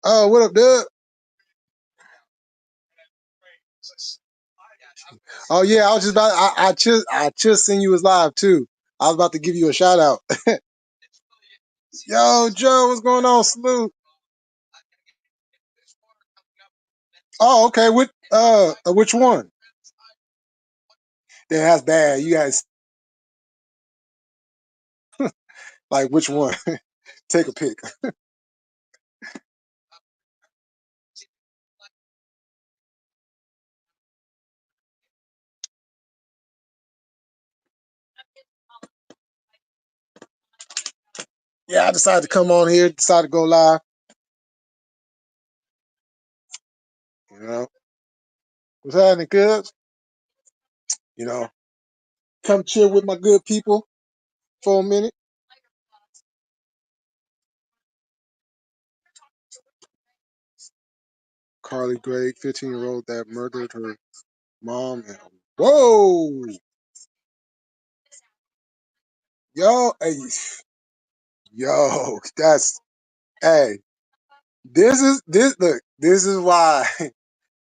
Oh, what up, Doug? Oh yeah, I was just about. I just seen you was live too. I was about to give you a shout out. Yo, Joe, what's going on? Salute. Oh, okay. Which one? Yeah, that's bad. You guys like which one? Take a pick. Yeah, I decided to come on here. Decided to go live. You know, what's happening, cuz? You know, come chill with my good people for a minute. Carly Gregg, 15-year-old that murdered her mom. And, whoa, yo, hey, yo, that's hey. This look. This is why.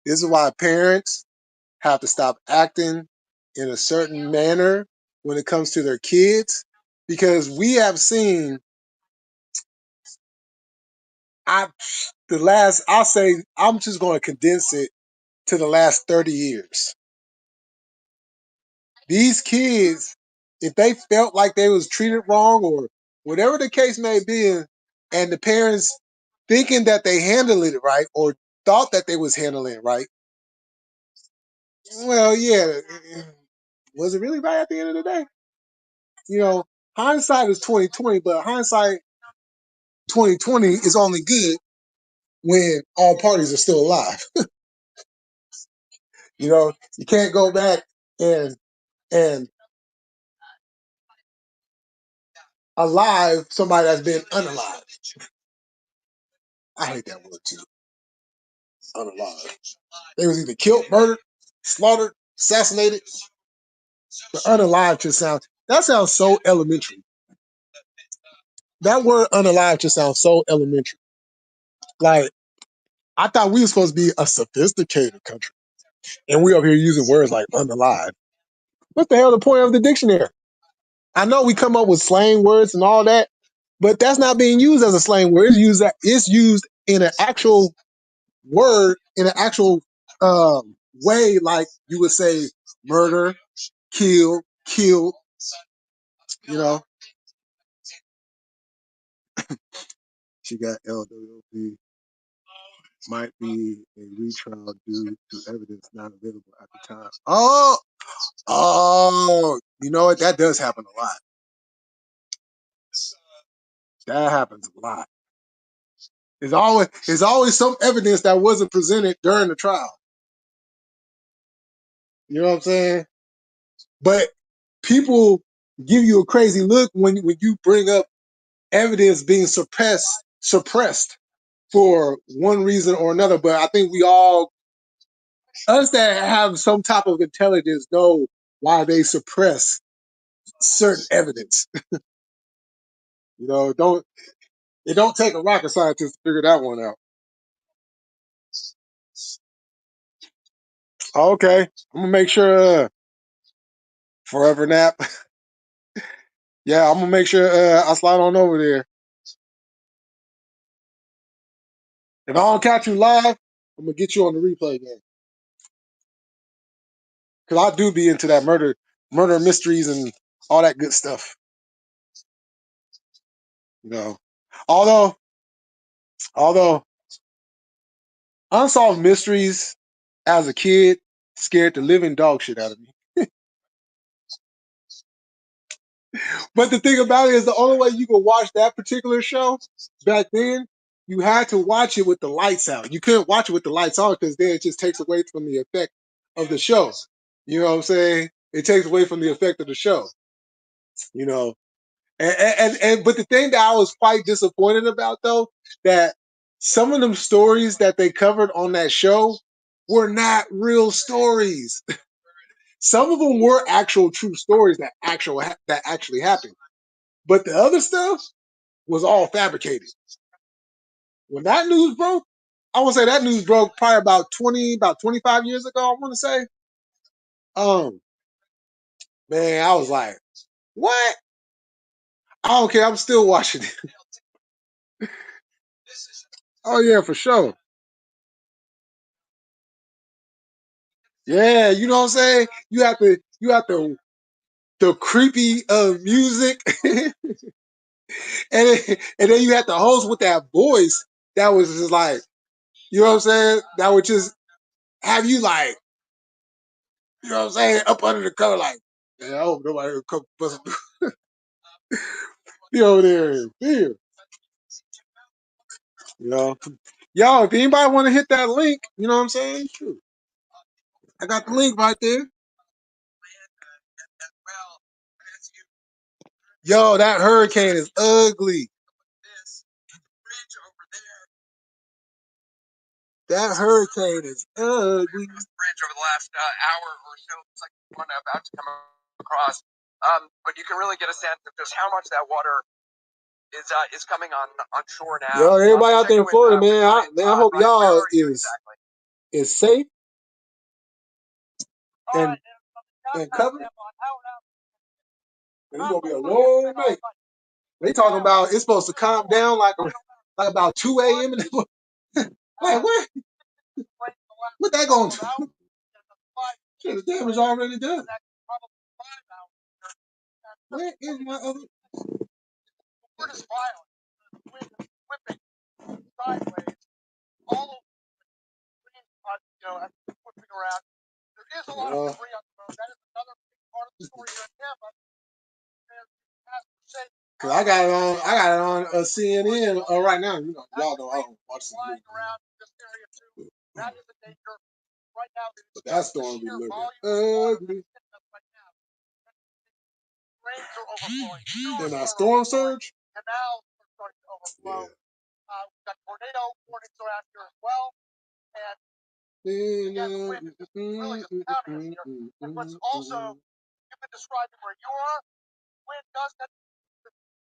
This is why parents have to stop acting in a certain manner when it comes to their kids, because we have seen. I the last. I'll say. I'm just going to condense it to the last 30 years. These kids, if they felt like they was treated wrong or whatever the case may be, and the parents thinking that they handled it right or thought that they was handling it right, well, yeah, was it really right at the end of the day? You know, hindsight is 2020, but hindsight 2020 is only good when all parties are still alive. You know, you can't go back and alive somebody that's been unalive. I hate that word too. Unalive. They was either killed, murdered, slaughtered, assassinated. But unalive just sounds that sounds so elementary. That word unalive just sounds so elementary. Like I thought we were supposed to be a sophisticated country. And we over here using words like unalive. What the hell the point of the dictionary? I know we come up with slang words and all that, but that's not being used as a slang word. It's used in an actual word, in an actual way, like you would say murder, kill, killed. You know, she got LWOP. Might be a retrial due to evidence not available at the time. Oh, you know what? That does happen a lot. That happens a lot. There's always some evidence that wasn't presented during the trial. You know what I'm saying? But people give you a crazy look when you bring up evidence being suppressed for one reason or another. But I think we all, us that have some type of intelligence, know why they suppress certain evidence. You know, it don't take a rocket scientist to figure that one out. Okay, I'm gonna make sure. Forever nap. Yeah, I'm gonna make sure I slide on over there. If I don't catch you live, I'm gonna get you on the replay again. Cause I do be into that murder mysteries and all that good stuff. You know. Although unsolved mysteries as a kid scared the living dog shit out of me. But the thing about it is the only way you could watch that particular show back then, you had to watch it with the lights out. You couldn't watch it with the lights on because then it just takes away from the effect of the show. You know what I'm saying? It takes away from the effect of the show. You know, and but the thing that I was quite disappointed about though, that some of them stories that they covered on that show were not real stories. Some of them were actual true stories that actually happened, but the other stuff was all fabricated. When that news broke, I would say that news broke probably about 25 years ago. I want to say, um, man, I was like, what? I don't care. I'm still watching it. Oh yeah, for sure. Yeah, you know what I'm saying. The creepy music, and then you had the host with that voice that was just like, you know what I'm saying. That would just have you like, you know what I'm saying, up under the cover like, yeah, I hope nobody will come bust me over there and fear. You know, yo, if anybody want to hit that link, you know what I'm saying. Shoot, I got the link right there. Yo, that hurricane is ugly. That hurricane is ugly. Bridge over the last hour or so. It's like one about to come across. But you can really get a sense of just how much that water is coming on shore now. Yo, everybody out there in Florida, man, I hope y'all is safe and covered. It's gonna be a long night. They talking about it's supposed to calm down like about 2 a.m. in the like what? What that gonna do? Shit, the damage already done. Where is my other? We're just violent. Wind whipping sideways. All whipping around. There is a lot of debris on the road. That is another big part of the story here in Tampa. Cause I got it on CNN right now. You know, y'all know I don't watch CNN. But that storm be looking ugly. Then a storm surge. Canals are starting to overflow. We've got tornado warnings around here as well. And again, the wind is really just pounding us here. And what's also, you've been describing where you are, wind does that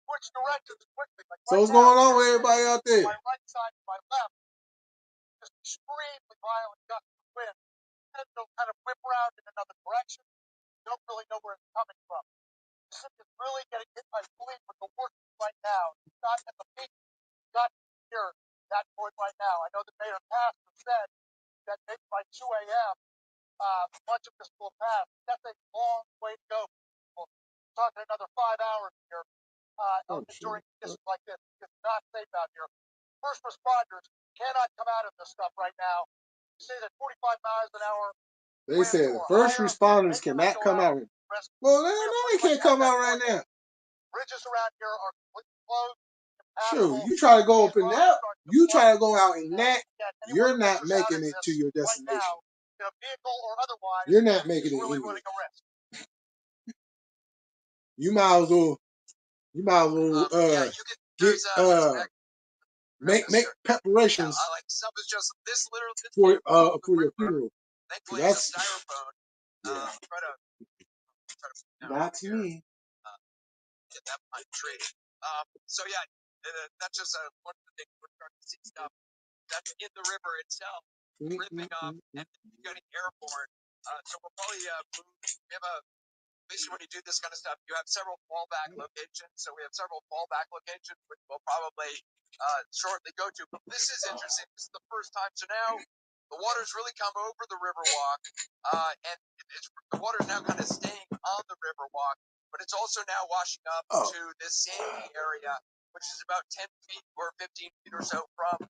switch directions quickly. Like so what's going on with everybody out there? My right side to my left, just extremely violent gusts of wind. And they'll kind of whip around in another direction. You don't really know where it's coming from. The city is really getting hit, I believe, with the worst right now. It's not at the peak, not here, that point right now. I know that Mayor Casper said that maybe by 2 a.m., much of this will pass. That's a long way to go. We're talking another 5 hours here during conditions like this. It's not safe out here. First responders cannot come out of this stuff right now. You say that 45 miles an hour. They said the first responders cannot come out. Well, they can't come out right now. Bridges around here are completely closed. Sure, you try to go up in that, you try to go out in that, you're not making it to your destination. You're not making it anywhere. You might as well get make preparations for your funeral. That's not to me. So yeah, that's just one of the things we're starting to see stuff that's in the river itself, ripping up and getting airborne. So we'll probably we have a basically when you do this kind of stuff, you have several fallback locations. So we have several fallback locations, which we'll probably shortly go to. But this is interesting. This is the first time. So now the water's really come over the Riverwalk, and the water's now kind of staying on the Riverwalk, but it's also now washing up to this sandy area, which is about 10 feet or 15 feet or so from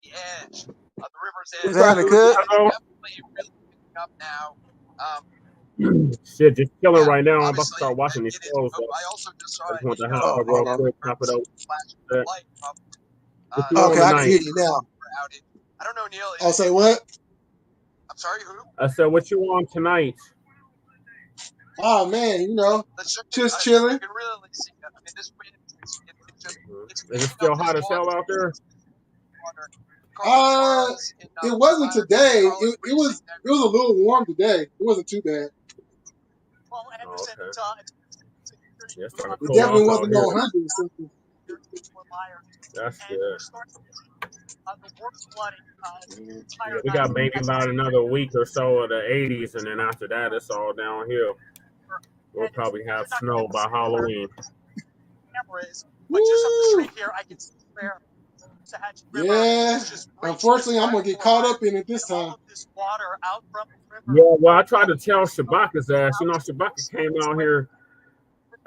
the edge of the river's edge. Is that good? It's definitely really picking up now. Shit, just chilling Yeah, right now. I'm about to obviously, start watching these it is. shows. I also just saw I just want to a hop up real quick, top it up. flash of light from What you on Okay, I can tonight? hear you now. outage. I don't know, Neil. I'll say what? I'm sorry, who? I said, what you on tonight? Oh man, you know, just You chilling. can really see that. I mean, this wind it's Is it still hot as hell out there? It wasn't today. It was a little warm today. It wasn't too bad. Well, Anderson, Yeah, it's starting to It cool definitely off out wasn't here. no hundred or something. That's good. The worst flooding. Yeah, we got maybe about another week or so of the 80s, and then after that, it's all downhill. We'll probably have snow by Halloween. But just up the street here, I can see where the Hatch River Yeah, unfortunately, I'm gonna get caught up in it this time. This water out from the river. Yeah, well, I tried to tell Shabaka's ass. You know, Shabaka came out here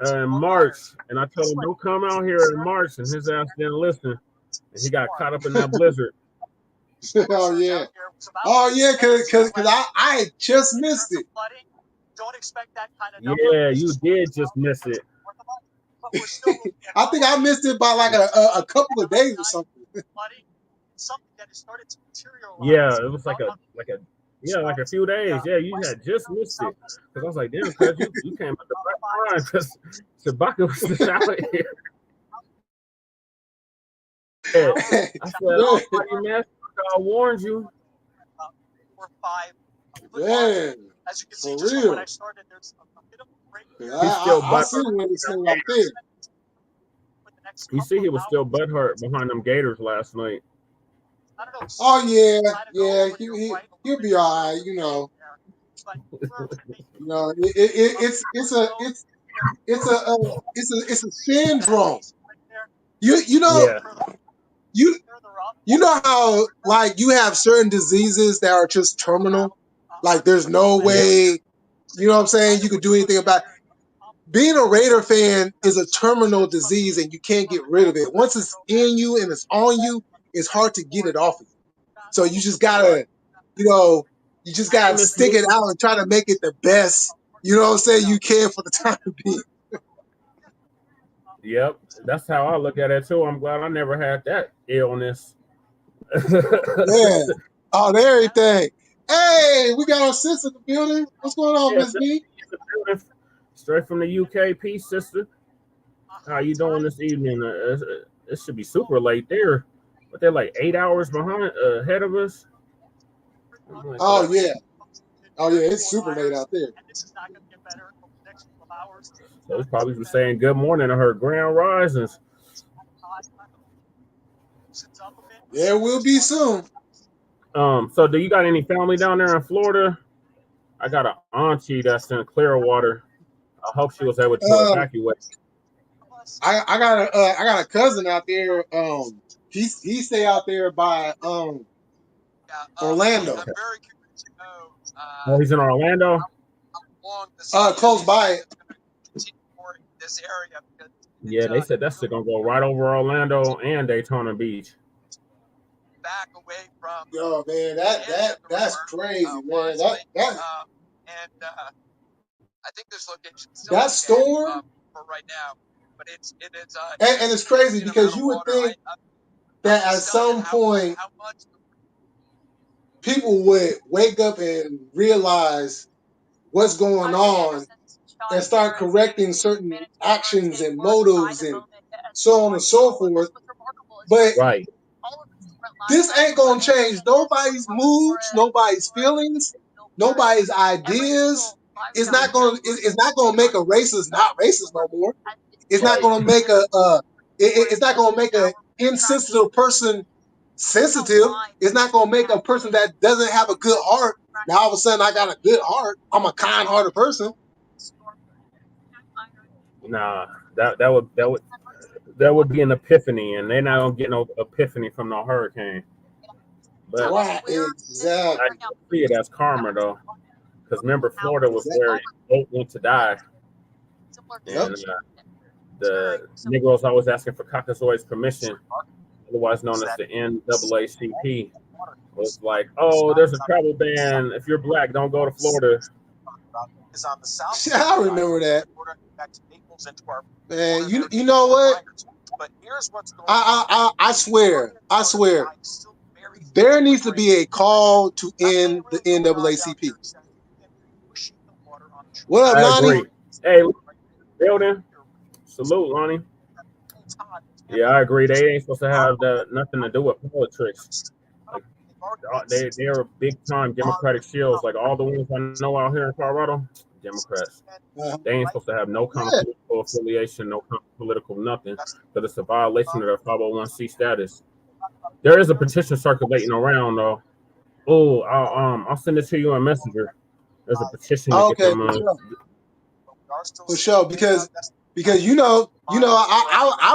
in March, and I told him, don't come out here in March, and his ass didn't listen. And he got caught up in that blizzard. Oh yeah, cause I just missed it. Don't expect that kind of Yeah, you did just miss it. I think I missed it by like a couple of days or something. Yeah, it was like a few days. Yeah, you had just missed it. Because I was like, damn, cuz you came at the right time because Shabaka was just out here. Yeah. I said, man, I warned you. Yeah, as you can see, for just real. when I started, there's a bit of a break here. I see when it's still like this. You see, he was still butthurt behind them Gators last night. Oh yeah, he'll be all right. You know, it's a syndrome. You know. Yeah. You know how like you have certain diseases that are just terminal, like there's no way, you know what I'm saying, you could do anything about it. Being a Raider fan is a terminal disease and you can't get rid of it. Once it's in you and it's on you, it's hard to get it off of you. So you just gotta, stick it out and try to make it the best, you know what I'm saying, you can for the time being. Yep, that's how I look at it too. I'm glad I never had that illness. Yeah, on everything. Hey, we got our sis in the building. What's going on, Miss B? Straight from the UK. Peace, sister. How you doing this evening? It should be super late there, but they're like 8 hours ahead of us. Oh yeah, it's super late out there. So it's probably saying good morning to her grand risings. Yeah, it will be soon. So do you got any family down there in Florida? I got an auntie that's in Clearwater. I hope she was able to evacuate. I got a cousin out there. He stay out there by Orlando. I'm very curious to know. He's in Orlando. Close by it. This area. Yeah, they said that shit gonna go right over Orlando and Daytona Beach. Back away from. Yo, man, that's crazy, man. That and I think this location that storm for right now, but it is and it's crazy because you would think that at some point people would wake up and realize what's going on and start correcting certain actions and motives and so on and so forth. But right. This ain't gonna change nobody's moods, nobody's feelings, nobody's ideas. It's not gonna make a racist not racist no more. It's not gonna make it's not gonna make an insensitive person sensitive. It's not gonna make a person that doesn't have a good heart. Now all of a sudden I got a good heart. I'm a kind-hearted person. Nah, that would be an epiphany, and they're not gonna get no epiphany from no hurricane. But Right, I exactly. see it as karma though, because remember Florida was Exactly. where boat went to die, Yep. and the Negroes always asking for Caucasoid's permission, otherwise known as the NAACP, was like, oh, there's a travel ban. If you're black, don't go to Florida. Is on the south I remember that. back to Naples and to our Man, you know what? But here's what's going on. I swear, there needs to be a call to end the NAACP. What up, I Lonnie? agree. Hey, building. Salute, Lonnie. Yeah, I agree. They ain't supposed to have nothing to do with politics. Like, they're big time Democratic shields. Like all the ones I know out here in Colorado, Democrats. They ain't supposed to have no kind of political affiliation, no kind of political nothing, because it's a violation of their 501c status. There is a petition circulating around though. Oh, I'll send it to you on Messenger. There's a petition to get them. For sure, because I've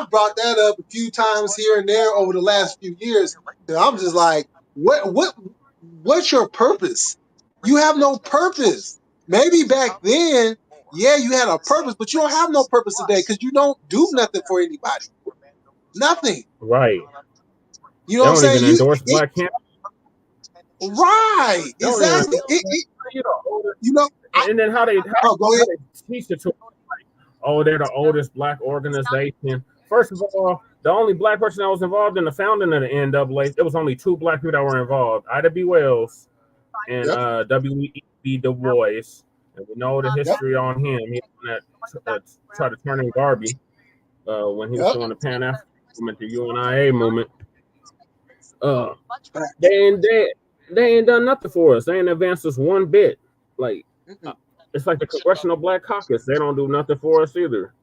brought that up a few times here and there over the last few years. And I'm just like, what's your purpose? You have no purpose. Maybe back then, yeah, you had a purpose, but you don't have no purpose today because you don't do nothing for anybody. Nothing. Right. You know what I'm saying? Even endorse black candidates. Right. Exactly. And then how they teach it to them, like, oh, they're the oldest black organization. First of all, the only black person that was involved in the founding of the NAA, there was only 2 black people that were involved: Ida B. Wells and W.E.B. Du Bois. And we know the history on him. He tried to turn in Garvey when he was doing the Pan African movement, the UNIA movement. They ain't done nothing for us. They ain't advanced us one bit. Like it's like the Congressional Black Caucus. They don't do nothing for us either.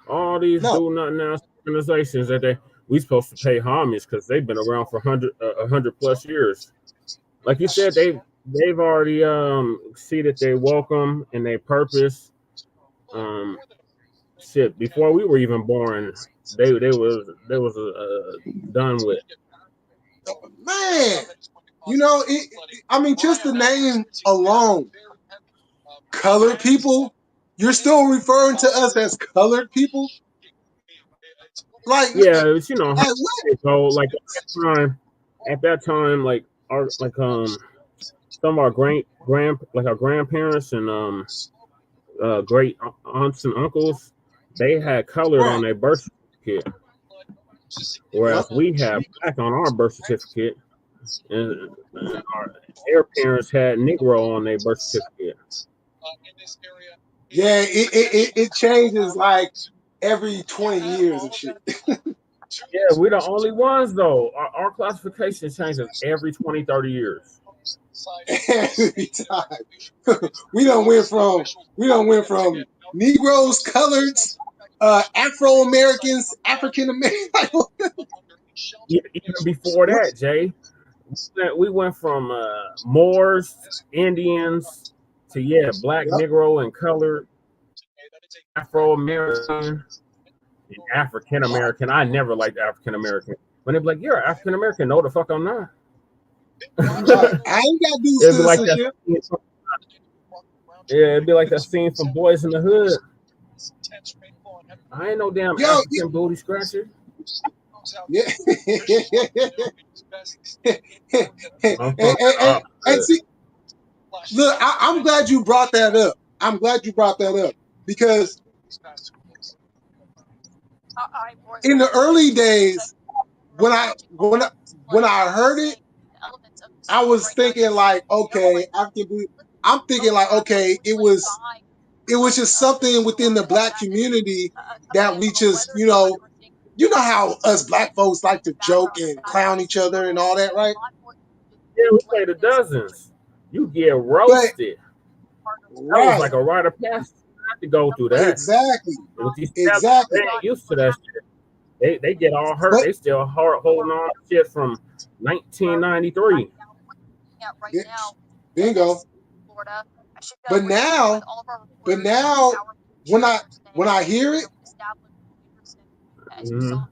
All these do nothing else organizations that we supposed to pay homage because they've been around for 100 plus years. Like you said, they've already exceeded their welcome and their purpose. Shit, before we were even born, they was done with. Man, you know, I mean, just the name alone, colored people. You're still referring to us as colored people. Like, yeah, but you know how it go. Like at that time, like some of our our grandparents and great aunts and uncles, they had colored on their birth certificate, whereas we have black on our birth certificate, and their parents had Negro on their birth certificate. Yeah, it changes like every 20 years and shit. Yeah, we're the only ones though. Our classification changes every 20, 30 years. Every time. we don't went from Negroes, coloreds, Afro Americans, African Americans. Even before that, Jay, we went from Moors, Indians to black, Negro, and colored, Afro American, and African American. I never liked African American. When they be like, "You're an African American," no, the fuck I'm not. I ain't got to do citizenship. It'd be like that scene from Boys in the Hood. I ain't no damn African booty scratcher. Yeah. and see, look, I'm glad you brought that up. Because in the early days, when I heard it, I was thinking like, okay, I'm thinking like, okay, it was just something within the black community that we just, you know how us black folks like to joke and clown each other and all that, right? Yeah, we play the dozens. You get roasted. That was like a rite of passage to go through that. Exactly. They ain't used to that shit. They get all hurt. They still holding on to shit from 1993. Bingo. But now when I hear it, Mhm.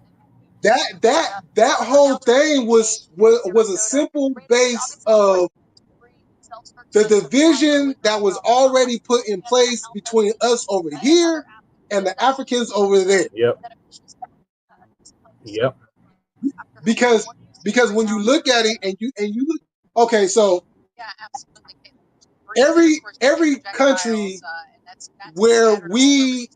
That whole thing was a simple base of the division that was already put in place between us over here and the Africans over there. Yep. Yep. Because when you look at it and you look, okay, so every country where we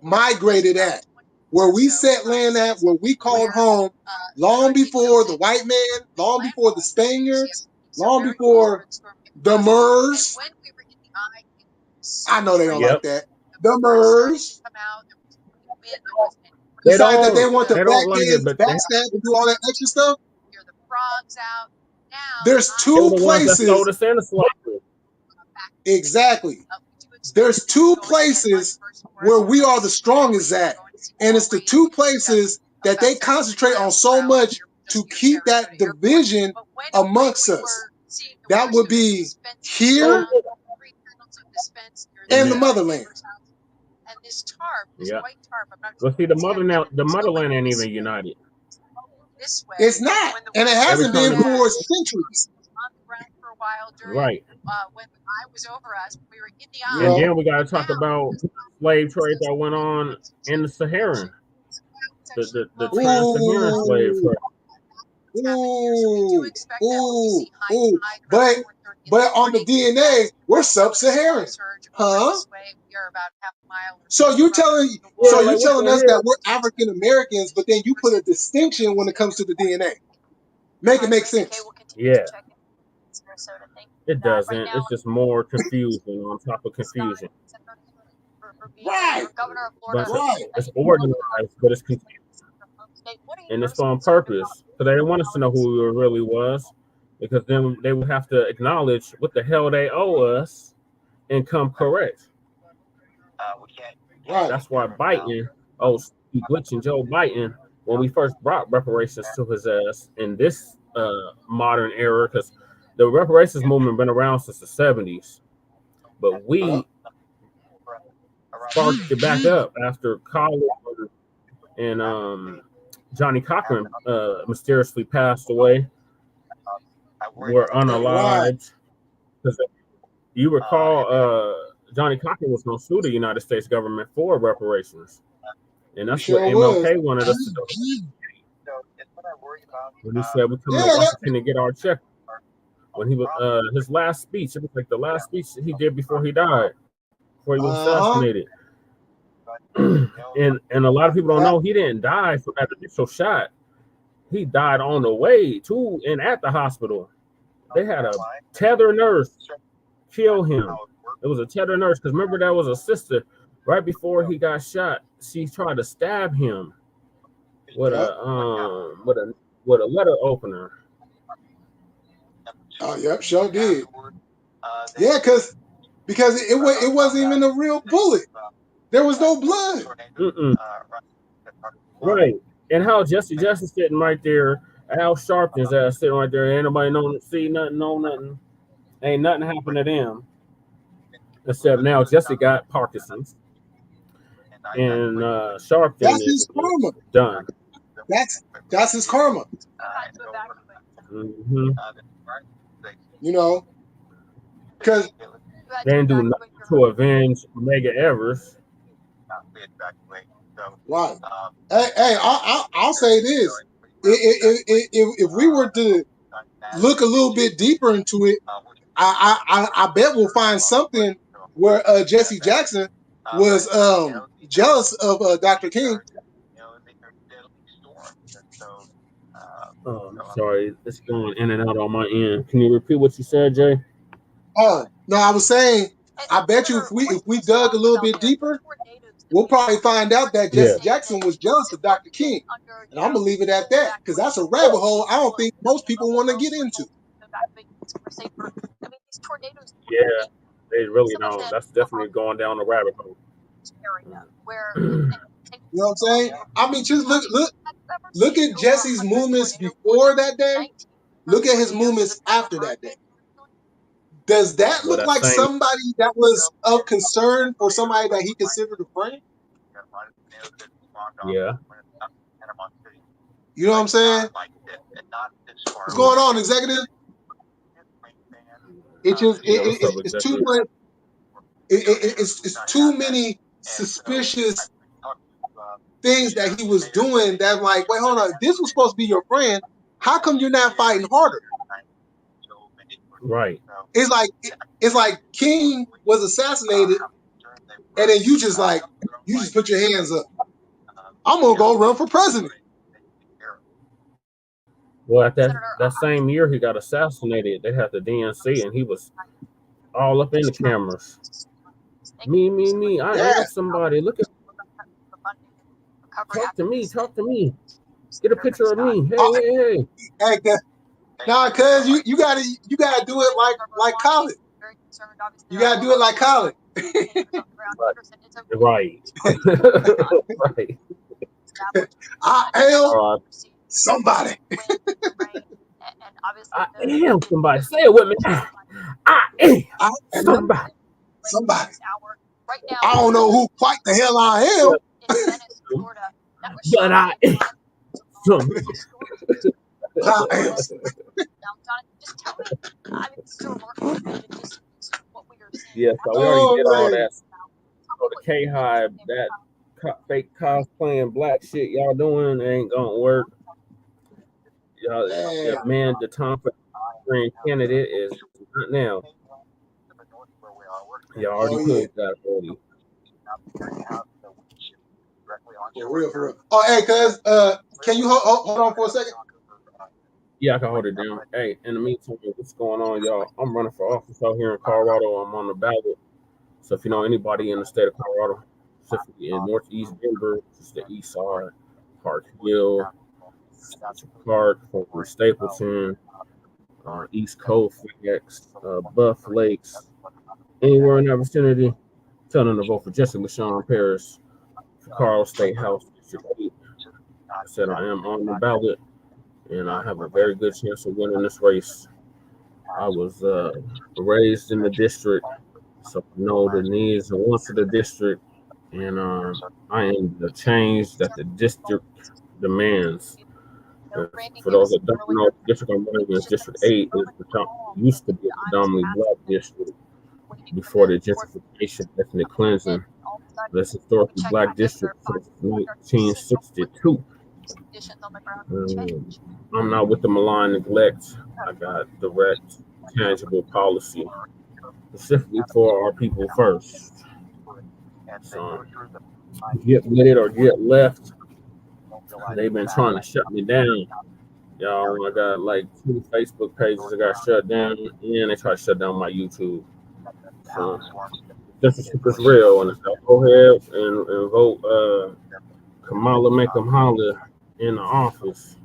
migrated at, where we set land at, where we called home, long before the white man, long before the Spaniards, long before the Moors. I know they don't like Yep. that. The Moors They decide that they don't. want to They don't like it, but backstab and do all that extra stuff. There's they were two the ones that places. sold us into slavery. Exactly. There's two places where we are the strongest at. And it's the two places that they concentrate on so much to keep that division amongst us. That would be here and the motherland. Yeah. But see, the motherland ain't even united. It's not. And it hasn't been for centuries. Right. You And know? then we got to talk about slave trade that went on in the Saharan, the trans-Saharan slave Ooh, trade. ooh. But on the DNA, we're sub-Saharan. Huh? So you're telling Yeah, like what the us that hell? we're African Americans, but then you put a distinction when it comes to the DNA. Make it make sense. Yeah. It doesn't. It's just more confusion on top of confusion. Right. But Right. it's organized, but it's confusing. And it's on purpose because they didn't want us to know who we really was, because then they would have to acknowledge what the hell they owe us and come correct. Right. That's why Biden, Steve Glitch and Joe Biden, when we first brought reparations to his ass in this modern era, because the reparations movement been around since the 70s, but we sparked it back up after Colin and Johnny Cochran mysteriously passed away, were Right. unalived. Because you recall, Johnny Cochran was going to sue the United States government for reparations, and that's what Sure was. MLK wanted us to do. When he said we come to Yeah, Washington to get our check. When he was his last speech, it was like the last speech he did before he died, before he was assassinated. and a lot of people don't know he didn't die from that initial shot. He died on the way to and at the hospital. They had a tether nurse kill him. It was a tether nurse, because remember that was a sister right before he got shot. She tried to stab him with a letter opener. Oh, yep, sure did. Yeah, because it wasn't even a real bullet. There was no blood. Mm-mm. Right. And how Jesse Jackson sitting right there, Al Sharpton's ass sitting right there. Ain't nobody see nothing, know nothing. Ain't nothing happened to them. Except now Jesse got Parkinson's. And Sharpton That's his is karma. done. That's his karma. Mm-hmm. You know, because they didn't do nothing to avenge Medgar Evers. Right. Hey, I'll say this: if we were to look a little bit deeper into it, I bet we'll find something where Jesse Jackson was jealous of Dr. King. Sorry, it's going in and out on my end. Can you repeat what you said, Jay? Oh no, I was saying, I bet you if we dug a little bit deeper, we'll probably find out that Jesse Jackson was jealous of Dr. King, and I'm gonna leave it at that, because that's a rabbit hole I don't think most people want to get into. Yeah, they really don't. That's definitely going down the rabbit hole. You know what I'm saying? I mean, just look at Jesse's movements before that day. Look at his movements after that day. Does that look like somebody that was of concern for somebody that he considered a friend? Yeah. You know what I'm saying? What's going on, executive? It's too much. It's too many suspicious things that he was doing that, like, wait, hold on, this was supposed to be your friend. How come you're not fighting harder? Right. It's like King was assassinated, and then you just put your hands up. I'm gonna go run for president. Well, at that same year he got assassinated, they had the DNC, and he was all up in the cameras. Me. I am somebody. Look at. Talk to me. Get a picture of me. Hey. Nah, cuz you gotta do it like college. You gotta do it like college. Right. Right. I am somebody. I am somebody. Say it with me. I am somebody. Somebody. I don't know who quite the hell I am. But I am somebody. Yes, we already did all that. So the K-Hive, that fake cosplaying black shit y'all doing ain't gonna work. Y'all, man, the time for the candidate is not now. Y'all already put that already. For real. Oh, hey, cuz, can you hold on for a second? Yeah, I can hold it down. Hey, in the meantime, what's going on, y'all? I'm running for office out here in Colorado. I'm on the ballot. So if you know anybody in the state of Colorado, specifically in Northeast Denver, just the east side, Park Hill, Park, Stapleton, East Coast, Buff Lakes, anywhere in that vicinity, tell them to vote for Jesse LaShawn Paris for Carl State House District 8. I said I am on the ballot, and I have a very good chance of winning this race. I was raised in the district, so I know the needs and wants of the district, and I am the change that the district demands. For those that don't know, the district I'm running is District 8. Used to be a predominantly black district before the gentrification, ethnic cleansing. This historically black district since 1962. I'm not with the malign neglect. I got direct, tangible policy, specifically for our people first. So, get with it or get left. They've been trying to shut me down. Y'all, I got like 2 Facebook pages that got shut down, and they tried to shut down my YouTube. So, this is real, and so go ahead and vote Kamala Make 'em Holler in the office.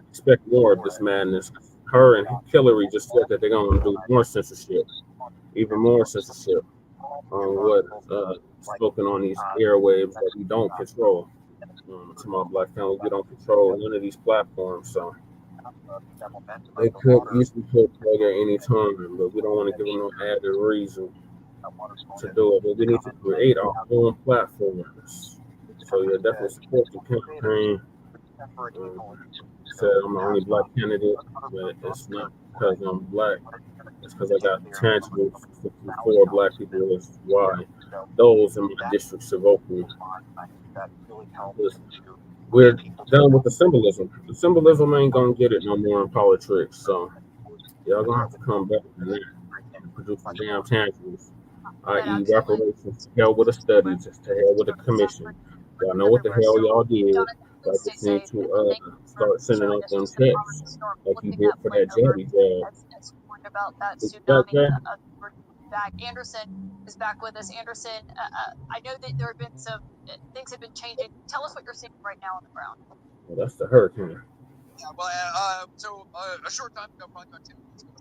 Expect more of this madness. Her and Hillary just said that they're going to do more censorship, even more censorship on what spoken on these airwaves that we don't control. To my black family, we don't control none of these platforms, so they could easily put play at any time, but we don't want to give them no added reason to do it. But we need to create our own platforms. So yeah, definitely support the campaign. Said I'm the only black candidate, but it's not because I'm black. It's because I got tangible for black people. Is why those in my district should vote for me. We're done with the symbolism. The symbolism ain't gonna get it no more in politics. So y'all gonna have to come back and produce some damn tangibles, i.e. reparations. To hell with a study, just to hell with a commission. Y'all know what the hell y'all did. I just need to start sending out them texts like you did for that Jabby job. About that tsunami back. Anderson is back with us. Anderson, I know that there have been some things have been changing. Tell us what you're seeing right now on the ground. Well, that's the hurricane. Yeah, well, so a short time ago, probably about 10 minutes ago.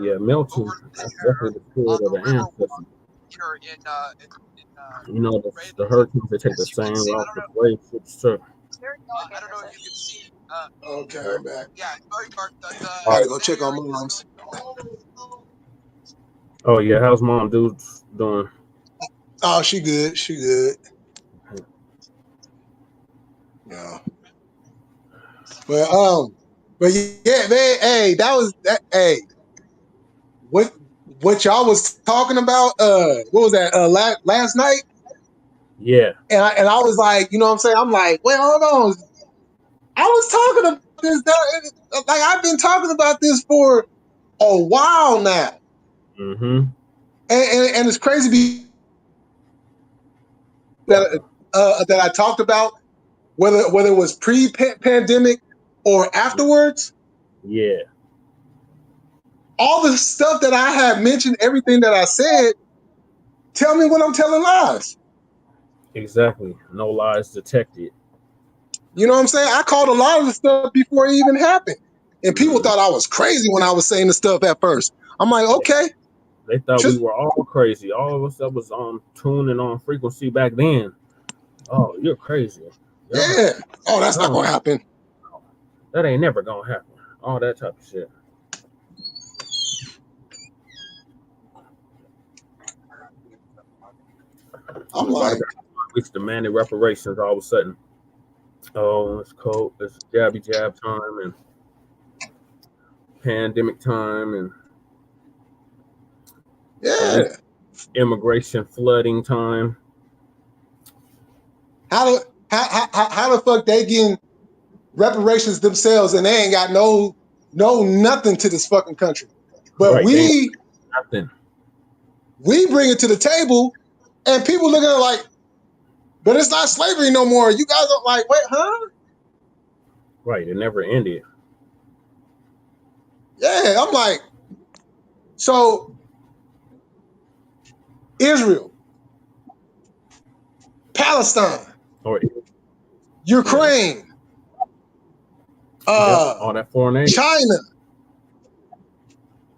Yeah, Milton. That's definitely the spirit of the ancestors. You know, the hurricanes, they take the same route the wave ships took. I don't know if you can see. Okay, I'm back. Yeah, I gotta go check on moms. Oh yeah, how's mom dudes doing? Oh, she good. Yeah. But yeah, man. Hey, that was that. Hey, what y'all was talking about? What was that? Last night, Yeah. and I was like, you know what I'm saying? I'm like, wait, hold on. I was talking about this. Like I've been talking about this for a while now, Mm-hmm. and it's crazy that that I talked about whether it was pre-pandemic or afterwards. Yeah. All the stuff that I had mentioned, everything that I said, tell me when I'm telling lies. Exactly. No lies detected. You know what I'm saying? I called a lot of the stuff before it even happened. And people Mm. thought I was crazy when I was saying the stuff at first. I'm like, okay. They thought we Just, were all crazy. All of us that was on tune and on frequency back then. Oh, you're crazy. Y'all, yeah. Oh, that's not y'all, going to happen. that ain't never gonna happen. All that type of shit. I'm Right like, back, we demanded reparations all of a sudden. Oh, it's cold. It's jabby jab time and pandemic time and yeah. illegal immigration flooding time. How how the fuck they getting reparations themselves and they ain't got no nothing to this fucking country. But Right. They ain't we nothing. bring it to the table and people looking at it like, but it's not slavery no more. You guys are like, wait, huh? Right. It never ended. Yeah, I'm like, so Israel, Palestine, Or yeah. Ukraine, Yep. All that foreign aid. China.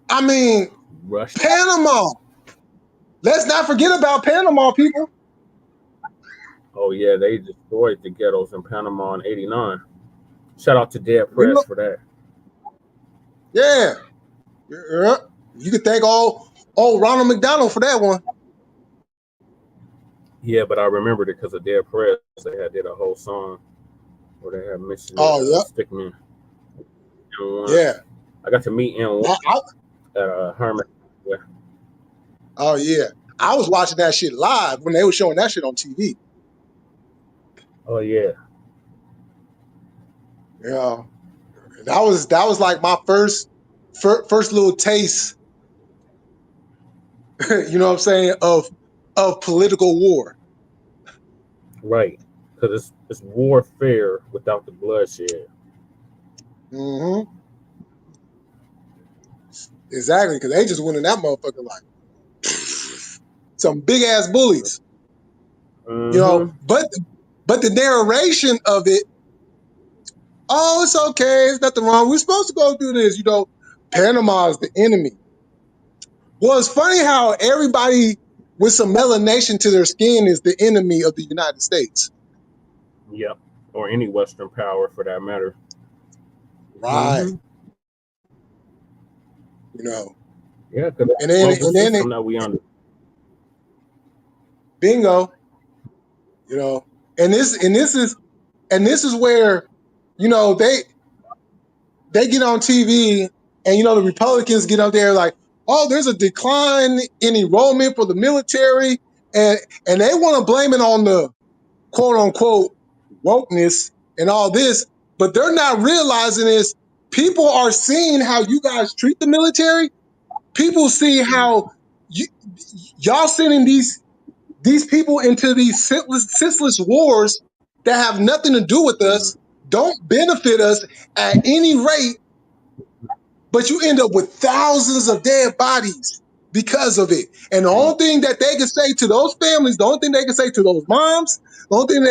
I mean, Russia. Panama. Let's not forget about Panama, people. Oh yeah, they destroyed the ghettos in Panama in '89. Shout out to Dead We Press look, for that. yeah. Yeah. You could thank old Ronald McDonald for that one. Yeah, but I remembered it because of Dead Press. They had did a whole song where they had mentioned it. Oh, yeah. Stickman. Yeah. I got to meet N1 at Herman. Yeah. Oh, yeah. I was watching that shit live when they were showing that shit on TV. Oh yeah. Yeah. That was like my first little taste, you know what I'm saying, of political war. Right. Because it's warfare without the bloodshed. Mm-hmm. Exactly, because they just went in that motherfucker like some big ass bullies. You know, Mm-hmm. but the narration of it, oh, it's okay, it's nothing wrong. We're supposed to go through this, you know. Panama is the enemy. Well, it's funny how everybody with some melanation to their skin is the enemy of the United States. Yep. Or any Western power for that matter. Right. Mm-hmm. You know. Yeah, because And global then system that we under. bingo, you know. And this is where, you know, they get on TV and, you know, the Republicans get up there like, oh, there's a decline in enrollment for the military. And they want to blame it on the quote unquote wokeness and all this. But they're not realizing is people are seeing how you guys treat the military. People see how y'all sending these people into these senseless wars that have nothing to do with Mm-hmm. us, don't benefit us at any rate, but you end up with thousands of dead bodies because of it. And the only thing that they can say to those families, the only thing they can say to those moms, the only thing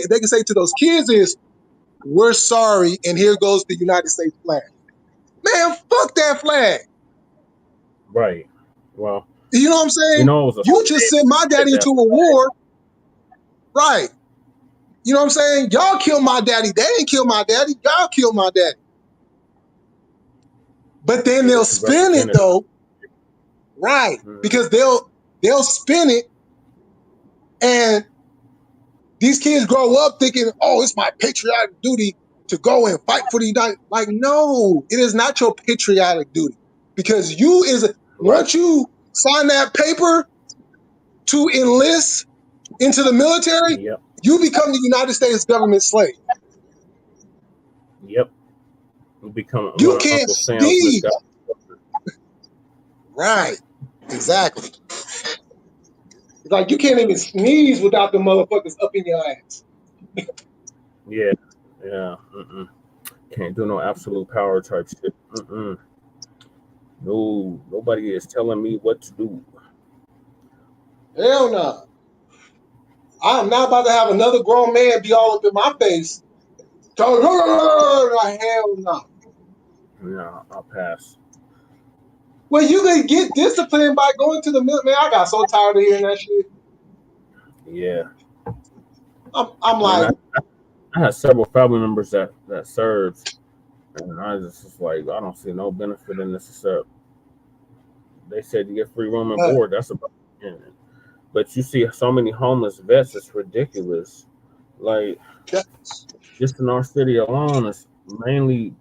they can say to those kids is, we're sorry, and here goes the United States flag. Man, fuck that flag. Right. Well, You know what I'm you saying? know it was a You just sent my at daddy that into a war, right? You know what I'm saying? Y'all killed my daddy. They didn't kill my daddy. Y'all killed my daddy. But then they'll which is spin it representative. though, right? Mm-hmm. Because they'll spin it, and these kids grow up thinking, "Oh, it's my patriotic duty." to go and fight for the United. Like, no, it is not your patriotic duty, because once you sign that paper to enlist into the military, Yep. you become the United States government slave. Yep. You become You one of can't Uncle Sam's sneeze. misguided. Right. Exactly. It's like you can't even sneeze without the motherfuckers up in your ass. Yeah. Yeah. Can't do no absolute power type shit. No, nobody is telling me what to do. Hell no. I'm not about to have another grown man be all up in my face. Hell no. Yeah, I'll pass. Well, you can get disciplined by going to the military. Man, I got so tired of hearing that shit. Yeah. I'm like, I had several family members that served, and I just was like, I don't see no benefit in this except they said you get free room and board. That's about it. But you see so many homeless vets, it's ridiculous. Like, just in our city alone, it's mainly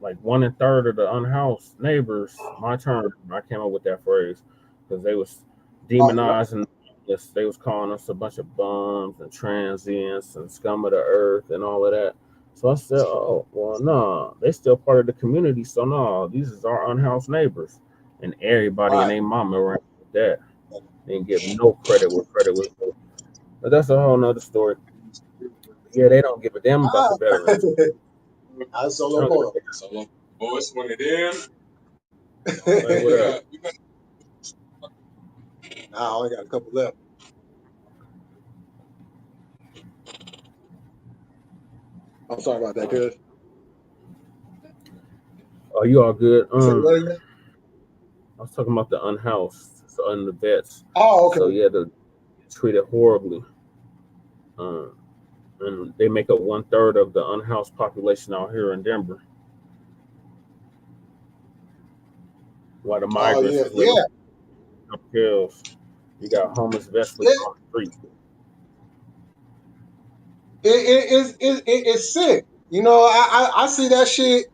like 1/3 of the unhoused neighbors. My turn, I came up with that phrase because they was demonizing us. They was calling us a bunch of bums and transients and scum of the earth and all of that. So I said, oh, well, no, they still part of the community. So no, these is our unhoused neighbors. And everybody and their mama around with that. They didn't give no credit where credit was due. But that's a whole nother story. Yeah, they don't give a damn about the veterans. I solo boy. Solo boys, one of them. Like, what up? Nah, I only got a couple left. I'm sorry about that, cuz. Oh, you all good? You said what again? I was talking about the unhoused, so and the vets. Oh, okay. So yeah, they're treated horribly. And they make up 1/3 of the unhoused population out here in Denver. While the migrants is living up hills, you got homeless vets living on the street. It's sick. You know, I see that shit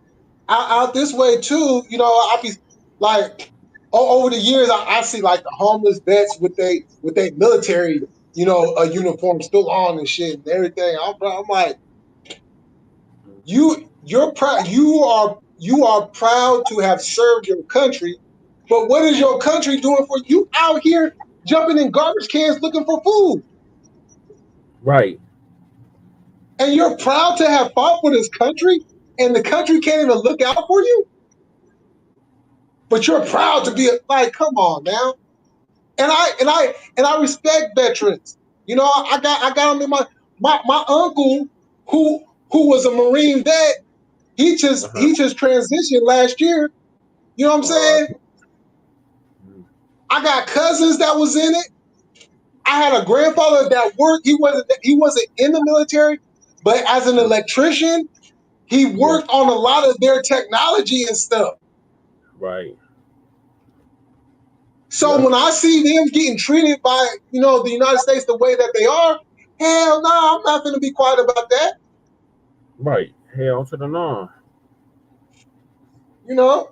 out this way too. You know, I be like, over the years, I see like the homeless vets with they military, you know, a uniform still on and shit and everything. I'm like, you're proud. You are proud to have served your country, but what is your country doing for you out here jumping in garbage cans looking for food? Right. And you're proud to have fought for this country, and the country can't even look out for you. But you're proud to be like, come on, man. And I respect veterans. You know, I got them in my uncle who was a Marine vet. He just transitioned last year. You know what I'm saying? I got cousins that was in it. I had a grandfather that worked. He wasn't in the military, but as an electrician, he worked on a lot of their technology and stuff. Right. So when I see them getting treated by, you know, the United States the way that they are, hell no, I'm not going to be quiet about that. Right. Hell to the no. You know?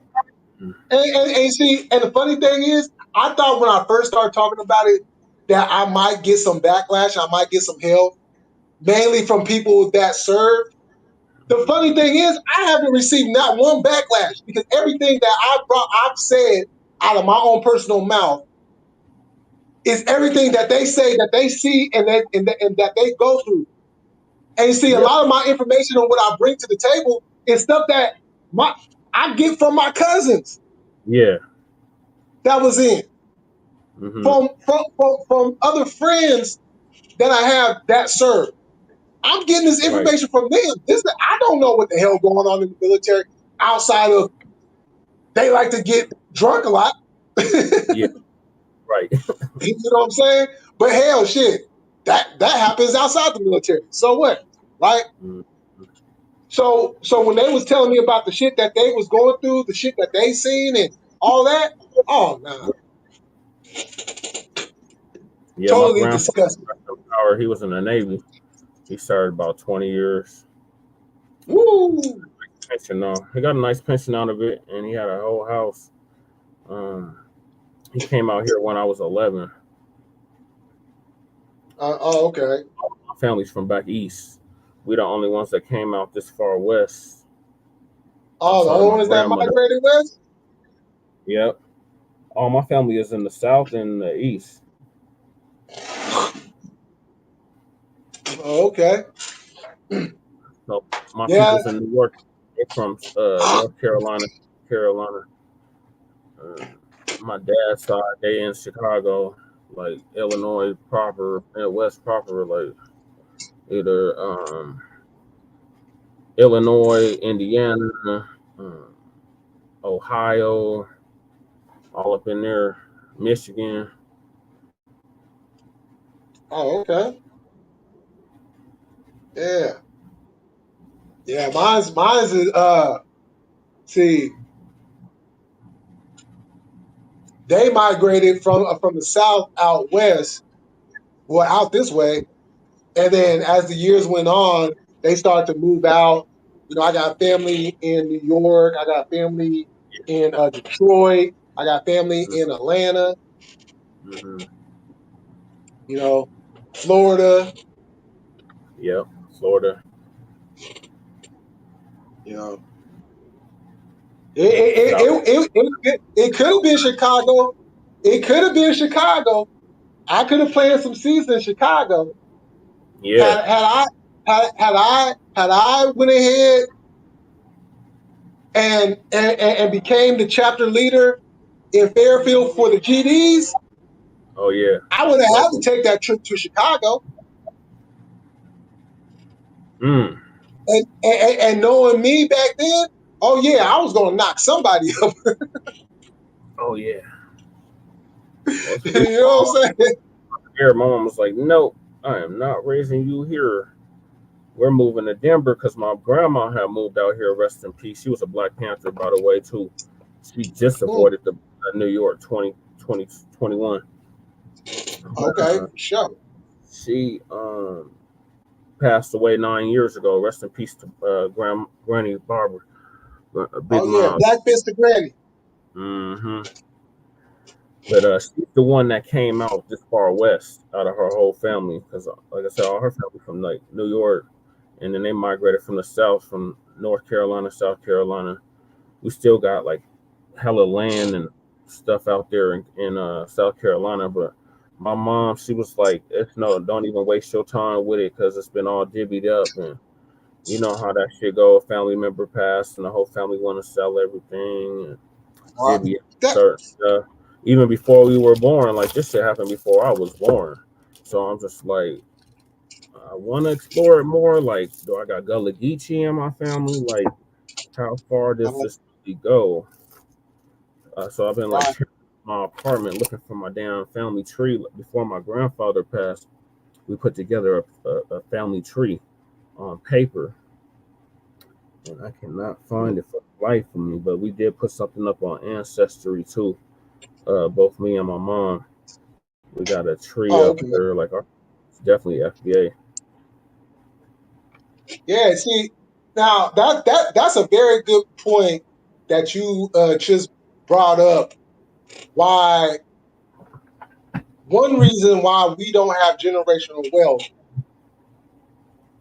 And see, and the funny thing is, I thought when I first started talking about it that I might get some backlash, I might get some help, mainly from people that serve. The funny thing is, I haven't received not one backlash because everything that I've said out of my own personal mouth is everything that they say that they see and that they go through. And you see, a lot of my information on what I bring to the table is stuff that I get from my cousins. Yeah. That was in. From other friends that I have that serve. I'm getting this information from them. I don't know what the hell going on in the military outside of they like to get drunk a lot. Yeah. Right. You know what I'm saying? But hell, shit, that happens outside the military. So what? Right? So when they was telling me about the shit that they was going through, the shit that they seen and all that, oh no. Yeah, totally my disgusting. grandfather, he was in the Navy. He served about 20 years. Woo! pension now. He got a nice pension out of it, and he had a whole house. He came out here when I was 11. Oh, okay. My family's from back east. We're the only ones that came out this far west. Oh, the Outside of only my ones that grandmother. migrated west? Yep. All my family is in the south and the east. Oh, okay. So my Yeah. people's in New York. They're from North Carolina, Carolina. My dad's side, they in Chicago, like Illinois proper, Midwest proper, like either Illinois, Indiana, Ohio, all up in there, Michigan. Oh, okay. Yeah. Yeah, mine's is see, they migrated from the south out west, well, out this way, and then as the years went on, they started to move out. I got family in New York, I got family in Detroit, I got family in Atlanta, Mm-hmm. Florida. Yep, Florida. You know, it could have been Chicago. It could have been Chicago. I could have planted some seeds in Chicago. Yeah. Had I went ahead and became the chapter leader in Fairfield for the GDs, Oh yeah. I would have had to take that trip to Chicago. Mm. And knowing me back then, oh yeah, I was gonna knock somebody up. Oh yeah. Well, You know what I'm saying? here, my mom was like, "Nope, I am not raising you here. We're moving to Denver because my grandma had moved out here. Rest in peace. She was a Black Panther, by the way, too. She just avoided the New York 2021. Okay, sure. She passed away 9 years ago. Rest in peace to Granny Barbara, Big Mom. Black Fist Granny. Mm-hmm. But she's the one that came out this far west out of her whole family because, like I said, all her family from like New York, and then they migrated from the south, from North Carolina, South Carolina. We still got like hella land and stuff out there in South Carolina, but my mom, she was like, "It's no, don't even waste your time with it because it's been all divvied up, and you know how that shit go. A family member passed, and the whole family want to sell everything and divvy up certain stuff." Even before we were born, like this shit happened before I was born. So I'm just like, I want to explore it more. Like, do I got Gullah Geechee in my family? Like, how far does this really go? So I've been like my apartment looking for my damn family tree. Before my grandfather passed, we put together a family tree on paper, and I cannot find it for the life of me. But we did put something up on Ancestry too. Both me and my mom. We got a tree up there, like it's definitely FBA. Yeah, see, now that's a very good point that you just brought up. Why one reason why we don't have generational wealth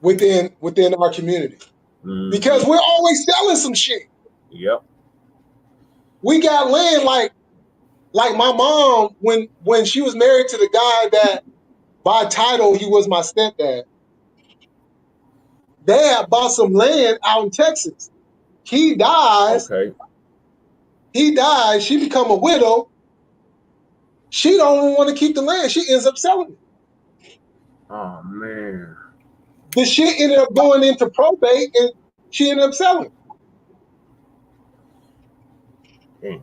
within our community, because we're always selling some shit. Yep. We got land like my mom when she was married to the guy that by title he was my stepdad. They had bought some land out in Texas. He dies. Okay. He dies. She become a widow. She don't want to keep the land. She ends up selling it. Oh man. The shit ended up going into probate, and she ended up selling it. Dang.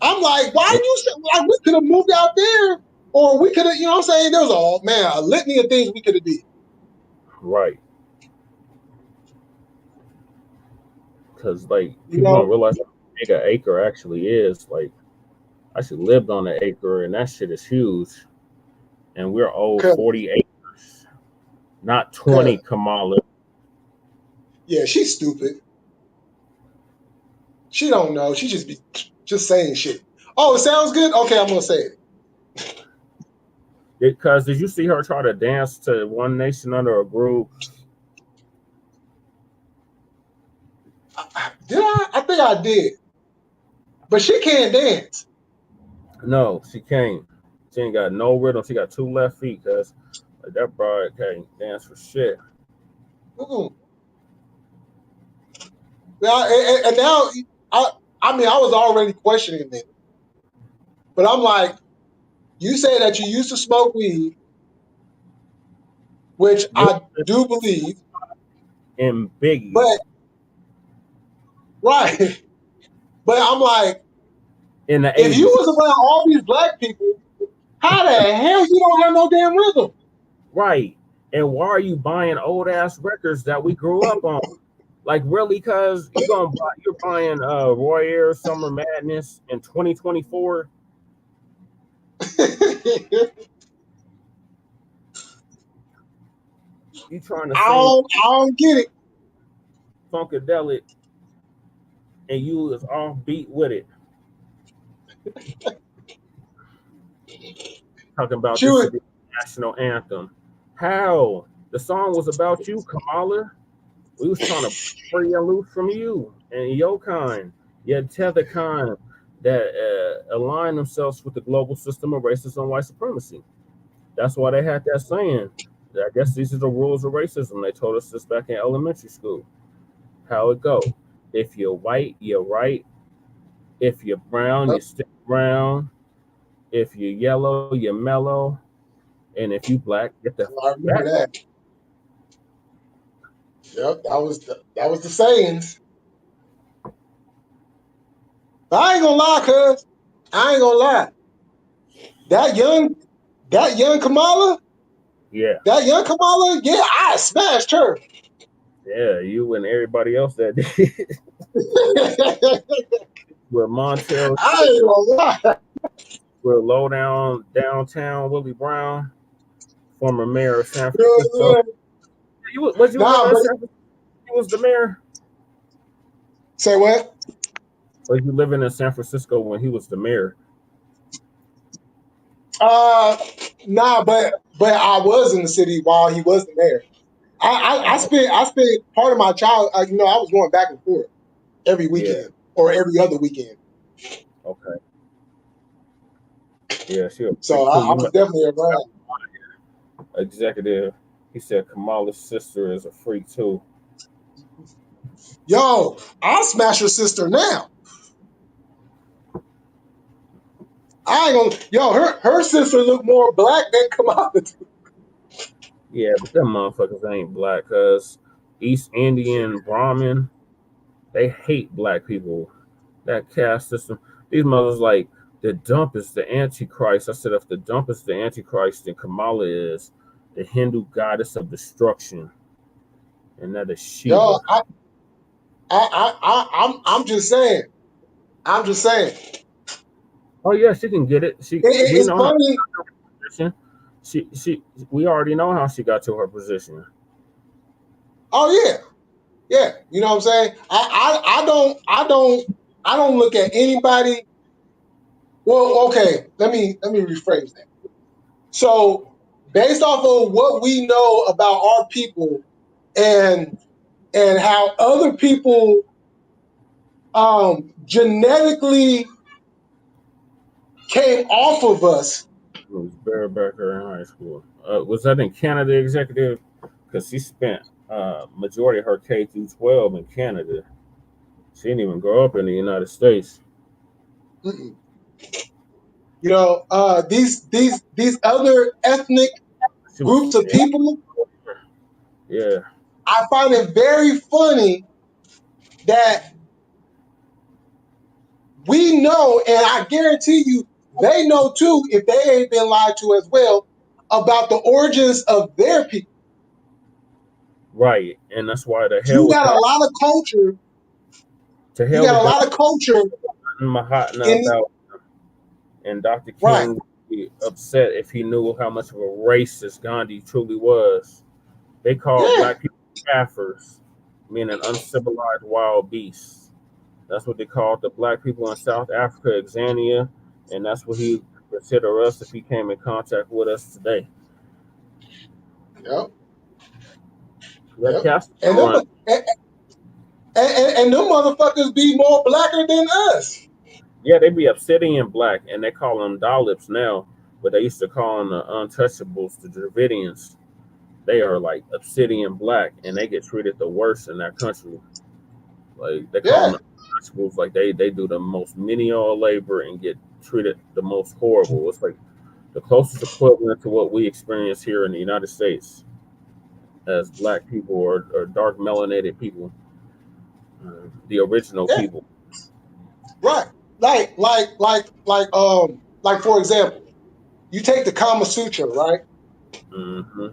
I'm like, why did you sell? Like, we could have moved out there, or we could have, you know what I'm saying? There was a litany of things we could have did. Right. Because like people don't realize how big an acre actually is. Like I actually lived on an acre, and that shit is huge. And we're owed 40 acres, not 20, Kamala. Yeah, she's stupid. She don't know. She just be just saying shit. Oh, it sounds good? Okay, I'm gonna say it. Because did you see her try to dance to One Nation Under a Groove? Did I? I think I did. But she can't dance. No, she can't. She ain't got no rhythm. She got 2 left feet, cause that broad can't dance for shit. Mm-mm. Now, and now, I mean, I was already questioning it. But I'm like, you say that you used to smoke weed, which I do believe. And Biggie. But, right. But I'm like, In the if you 80s. was around all these black people, how the hell you don't have no damn rhythm? Right. And why are you buying old ass records that we grew up on? Like really, cause you're buying Roy Ayers Summer Madness in 2024. You trying to sing I don't get it. Funkadelic and you was off beat with it. Talking about She this was, should be the national anthem. How? The song was about you, Kamala. We was trying to free and loose from you and your kind, your tether kind that align themselves with the global system of racism and white supremacy. That's why they had that saying. I guess these are the rules of racism. They told us this back in elementary school. How it go? If you're white, you're right. If you're brown, you stick brown. If you're yellow, you're mellow. And if you black, get the I remember back. that. Yep, that was the sayings. But I ain't gonna lie, cuz. I ain't gonna lie. That young Kamala, Yeah, yeah, I smashed her. yeah. You and everybody else that did with Montel, I ain't gonna lie. with low down downtown Willie Brown, former mayor of San You know Francisco. what I'm saying? Was you living Nah, in but San Francisco? He was the mayor. say what? Was you living in San Francisco when he was the mayor? Uh, nah, but I was in the city while he was the mayor. I spent part of my child. I was going back and forth every Yeah. weekend or every other weekend. Okay. Yeah, she was So freak too. I You was met definitely around. executive. He said Kamala's sister is a freak too. Yo, I'll smash your sister now. I ain't gonna. Yo, her sister look more black than Kamala. Yeah, but them motherfuckers ain't black cause East Indian Brahmin, they hate black people. That caste system. These mothers like the dump is the Antichrist. I said if the dump is the Antichrist, then Kamala is the Hindu goddess of destruction. And that is Yo, Shiva. I'm just saying. I'm just saying. Oh yeah, she can get it. We It's know how funny. position. She we already know how she got to her position. Oh yeah, yeah. You know what I'm saying? I don't look at anybody. Well, okay. Let me rephrase that. So based off of what we know about our people and how other people genetically came off of us. It was Barry Becker in high school. Was that in Canada executive? Because she spent majority of her K through 12 in Canada. She didn't even grow up in the United States. Mm-mm. These other ethnic She groups was of people, yeah. I find it very funny that we know, and I guarantee you, they know too, if they ain't been lied to as well, about the origins of their people. Right, and that's why the hell You with got a lot of culture. to You hell got with a lot of culture Mahatma in about, and Dr. right. King would be upset if he knew how much of a racist Gandhi truly was. They called Yeah, black people kafirs. meaning uncivilized wild beasts. That's what they called the black people in South Africa, Exania, and that's what he consider us if he came in contact with us today. Yep. That Yep. cast And them, on, and them motherfuckers be more blacker than us. yeah, they be obsidian black, and they call them Dalits now, but they used to call them the Untouchables, the Dravidians. They are like obsidian black, and they get treated the worst in that country. Like they call Yeah. them the Untouchables, like they do the most menial labor and get treated the most horrible. It's like the closest equivalent to what we experience here in the United States as black people or dark melanated people, the original Yeah. people. Right. Like for example, you take the Kama Sutra, right? Hmm.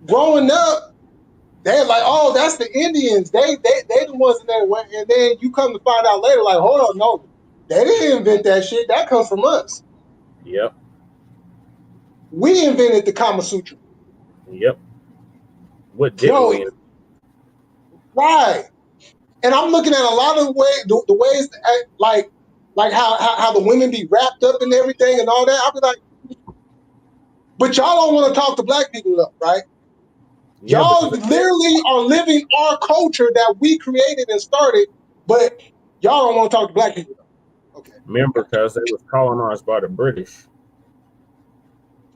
Growing up, they're like, oh, that's the Indians. They the ones in there. And then you come to find out later, like, hold on, no, they didn't invent that shit. That comes from us. Yep. We invented the Kama Sutra. Yep. What didn't Yo, we? right. And I'm looking at a lot of the ways, like how the women be wrapped up and everything and all that. I'll be like, but y'all don't want to talk to black people enough, right? Yeah, Y'all because literally are living our culture that we created and started, but y'all don't want to talk to black people. Okay. remember, because they was colonized by the British.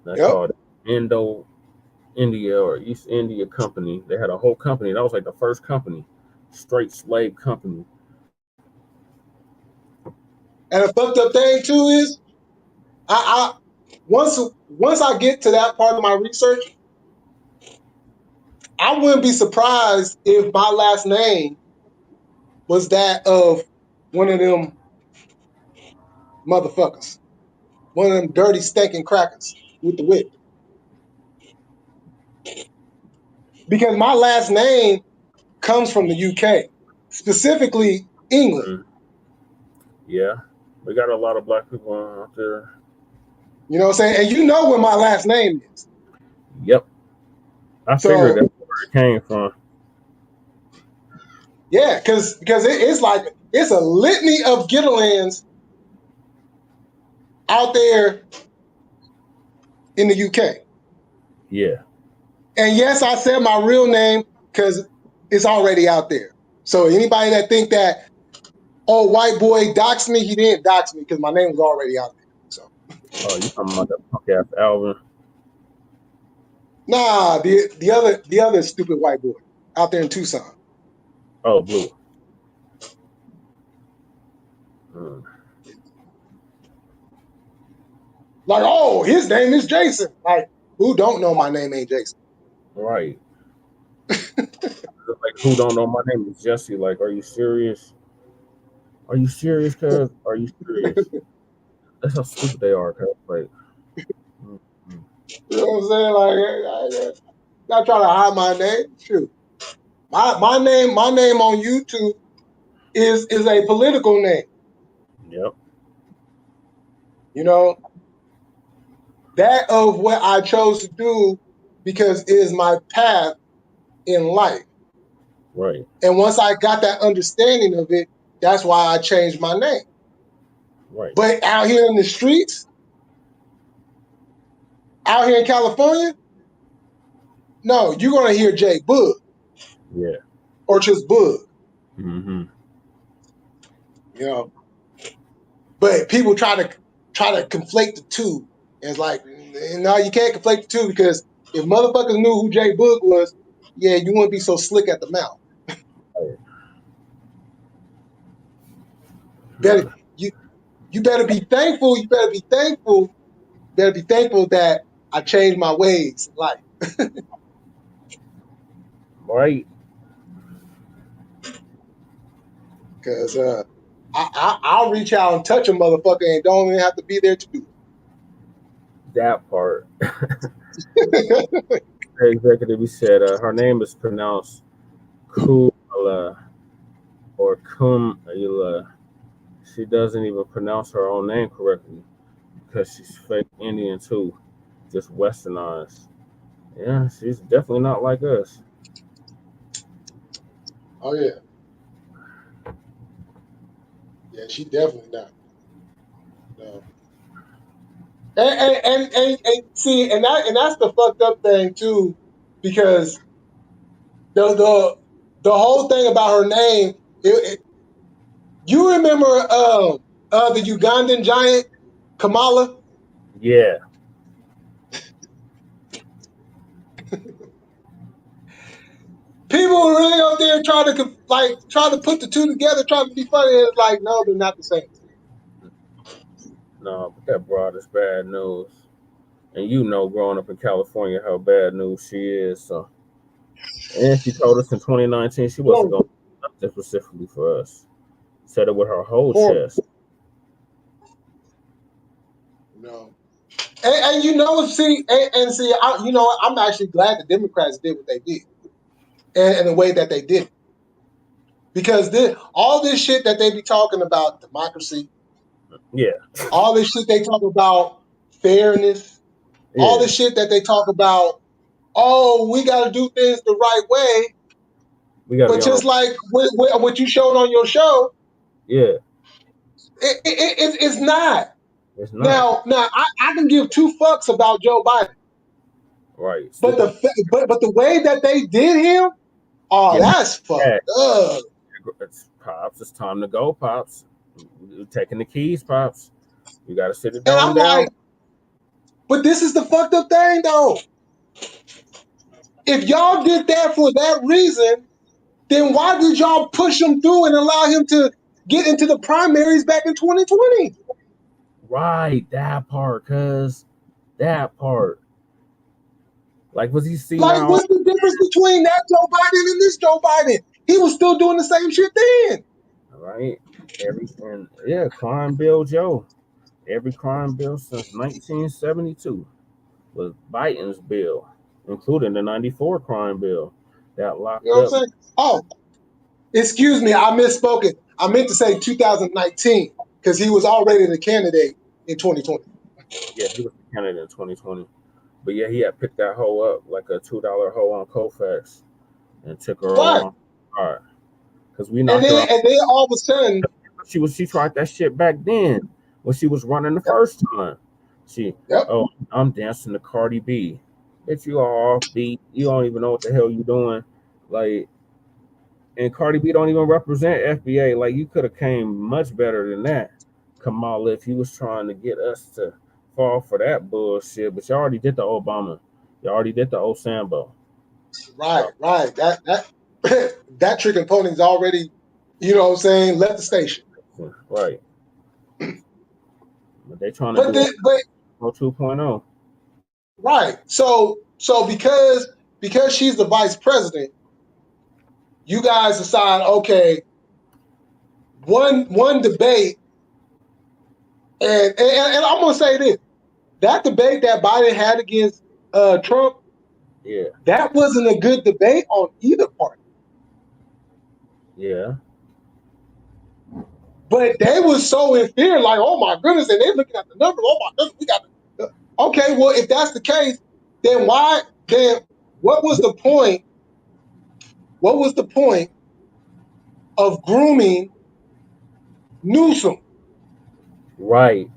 They Yep. called Indo India or East India Company. They had a whole company. That was like the first company, straight slave company. And the fucked up thing too is, I once I get to that part of my research, I wouldn't be surprised if my last name was that of one of them motherfuckers, one of them dirty stinking crackers with the whip. Because my last name comes from the UK, specifically England. Mm. Yeah, we got a lot of black people out there. You know what I'm saying? And you know where my last name is. Yep, I figured So that's where it came from. yeah, because it's like it's a litany of Gitterlands out there in the UK. Yeah, And yes, I said my real name because it's already out there. So anybody that think that, oh, white boy doxed me, he didn't dox me because my name was already out there. So oh, you talking about that punk ass Alvin? nah, the other stupid white boy out there in Tucson. Oh, Blue. Mm. Like, oh, his name is Jason. Like, who don't know my name ain't Jason? Right. Like, who don't know my name is Jesse? Like, are you serious? Are you serious, cuz? Are you serious? That's how stupid they are, cuz. Like, mm, mm. You know what I'm saying? Like, not trying to hide my name. Shoot, my name on YouTube is a political name. Yep. You know, that of what I chose to do because it is my path in life. Right. And once I got that understanding of it, that's why I changed my name. Right. But out here in the streets, out here in California, no, you're gonna hear Jay Bug Yeah. or just Bug, Mm-hmm. you know. But people try to conflate the two. And it's like, no, you can't conflate the two because if motherfuckers knew who Jay Bug was, yeah, you wouldn't be so slick at the mouth. Right. Better you better be thankful. You better be thankful. You better be thankful that I changed my ways in life. Right. Because I'll reach out and touch a motherfucker and don't even have to be there to do That part. it. The executive, he said her name is pronounced Kumala or Kumala. She doesn't even pronounce her own name correctly because she's fake Indian too, just westernized. Yeah, she's definitely not like us. Oh yeah. Yeah, she definitely not. No. And see, and that's the fucked up thing too, because the whole thing about her name, you remember the Ugandan giant Kamala? Yeah. People were really out there trying to put the two together, trying to be funny. And it's like, no, they're not the same. No, but that broad is bad news. And you know, growing up in California, how bad news she is. So, and she told us in 2019 she wasn't going Horrible, to do nothing specifically for us. Said it with her whole horrible. chest. No. And see, I'm actually glad the Democrats did what they did, and the way that they did it. Because all this shit that they be talking about, democracy, Yeah, all this shit they talk about, fairness, all yeah. this shit that they talk about, oh, we got to do things the right way. We got to be But on our. just like what you showed on your show, Yeah, it's not. it's not. Now I can give two fucks about Joe Biden, Right. but Stupid. the way that they did him, oh, Yeah. that's fucked Yeah. up. It's Pops. It's time to go, Pops. You're taking the keys, Pops. You got to sit it And down. I'm like, but this is the fucked up thing, though. If y'all did that for that reason, then why did y'all push him through and allow him to get into the primaries back in 2020? Right, that part, cuz that part. Like, was he Like, senile? what's the difference between that Joe Biden and this Joe Biden? He was still doing the same shit then. Right. Crime bill Joe. Every crime bill since 1972 was Biden's bill, including the 94 crime bill that You locked know what up. I'm saying? Oh, excuse me, I misspoke it. I meant to say 2019 because he was already the candidate in 2020. Yeah, he was the candidate in 2020. But yeah, he had picked that hoe up like a $2 hoe on Kofax and took her over Right. on hard. Because we knocked her out. And then all of a sudden, She tried that shit back then when she was running the yep, first time. She, yep, oh, I'm dancing to Cardi B. Hit you all off beat. You don't even know what the hell you doing. Like, and Cardi B don't even represent FBA. Like, you could have came much better than that, Kamala, if you was trying to get us to fall for that bullshit. But you already did the Obama. You already did the Osambo. So, right. That trick and pony's already, you know what I'm saying, left the station. right. But they trying to But do but 2.0. right. So because she's the vice president, you guys decide, okay, one debate, and I'm gonna say this: that debate that Biden had against Trump, Yeah. that wasn't a good debate on either party. Yeah. But they were so in fear, like, oh my goodness, and they're looking at the numbers. Oh my goodness, we got to. Okay, well, if that's the case, then why? Then what was the point? What was the point of grooming Newsom? Right.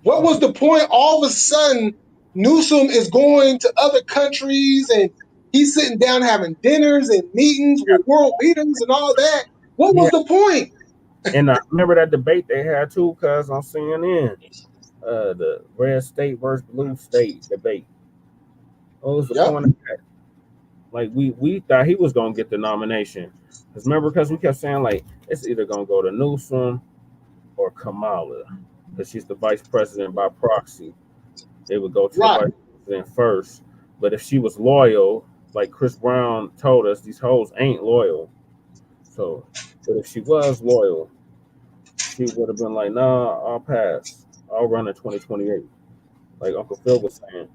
What was the point? All of a sudden, Newsom is going to other countries and he's sitting down having dinners and meetings with world leaders and all that. What was Yeah. the point? And I remember that debate they had too, cuz on CNN, the red state versus blue state debate. What was the Yep, point of that? Like we thought he was gonna get the nomination. Cause remember, because we kept saying like it's either gonna go to Newsom or Kamala, because she's the vice president by proxy. They would go to the right, vice president first. But if she was loyal, like Chris Brown told us, these hoes ain't loyal. So, but if she was loyal, she would have been like, nah, I'll pass. I'll run in 2028, like Uncle Phil was saying.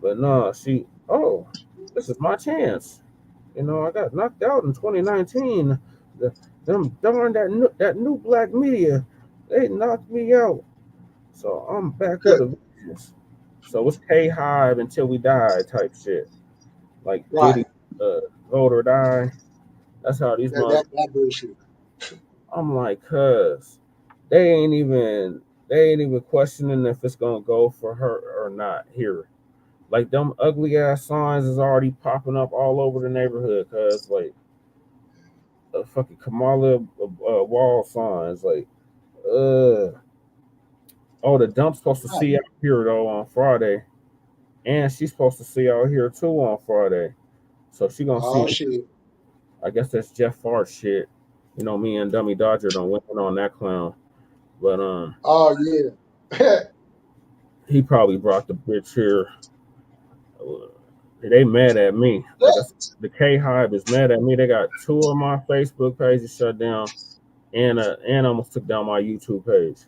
But nah, this is my chance. You know, I got knocked out in 2019. Them darn that new black media, they knocked me out. So I'm back with a vengeance. So it's K Hive until we die type shit. Like right. Diddy, vote or die. That's how these That bullshit. I'm like, cuz they ain't even questioning if it's gonna go for her or not here. Like them ugly ass signs is already popping up all over the neighborhood, cuz like fucking Kamala wall signs, like oh, the dump's supposed to Right. see out here though on Friday, and she's supposed to see out here too on Friday. So she gonna see. Oh shit. I guess that's Jeff Fart shit. You know, me and Dummy Dodger don't went on that clown, but Oh yeah. he probably brought the bitch here. They mad at me. Like I said, the K Hive is mad at me. They got two of my Facebook pages shut down, and almost took down my YouTube page.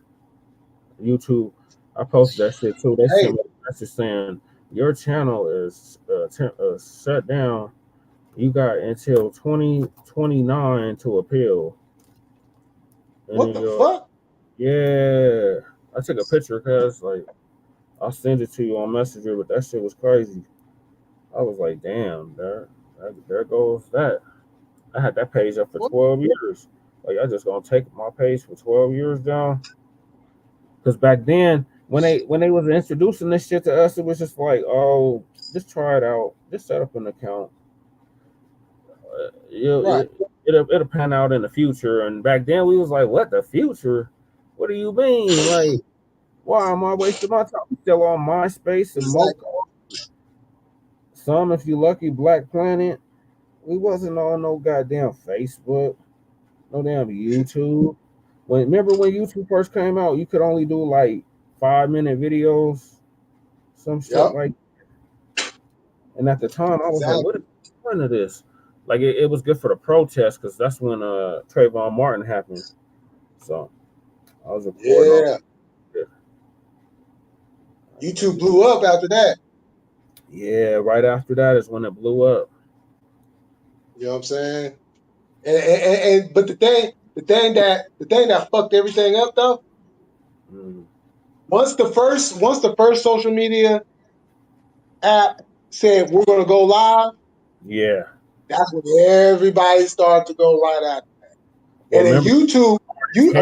YouTube, I posted that shit too. They Hey, sent me a message saying your channel is shut down. You got until 2029 to appeal. And what then the fuck? yeah, I took a picture because like I'll send it to you on Messenger, but that shit was crazy. I was like, damn, there goes that. I had that page up for What? 12 years. Like, I just gonna take my page for 12 years down. Because back then, when they was introducing this shit to us, it was just like, oh, just try it out, just set up an account. Right. It'll pan out in the future. And back then, we was like, what the future? What do you mean? Like, why am I wasting my time? I'm still on MySpace and Mocha. Exactly. Some, if you lucky, Black Planet. We wasn't on no goddamn Facebook, no damn YouTube. Remember when YouTube first came out, you could only do like 5-minute videos, some shit Yep. like. And at the time, I was like, "What Exactly. is the point of this?" Like, it was good for the protest because that's when Trayvon Martin happened. So I was recording all. Yeah. Shit. YouTube blew up after that. Yeah, right after that is when it blew up. You know what I'm saying? And but the thing that fucked everything up though, Mm, once the first social media app said we're gonna go live, yeah. that's when everybody started to go right after. Well, And then remember, hell,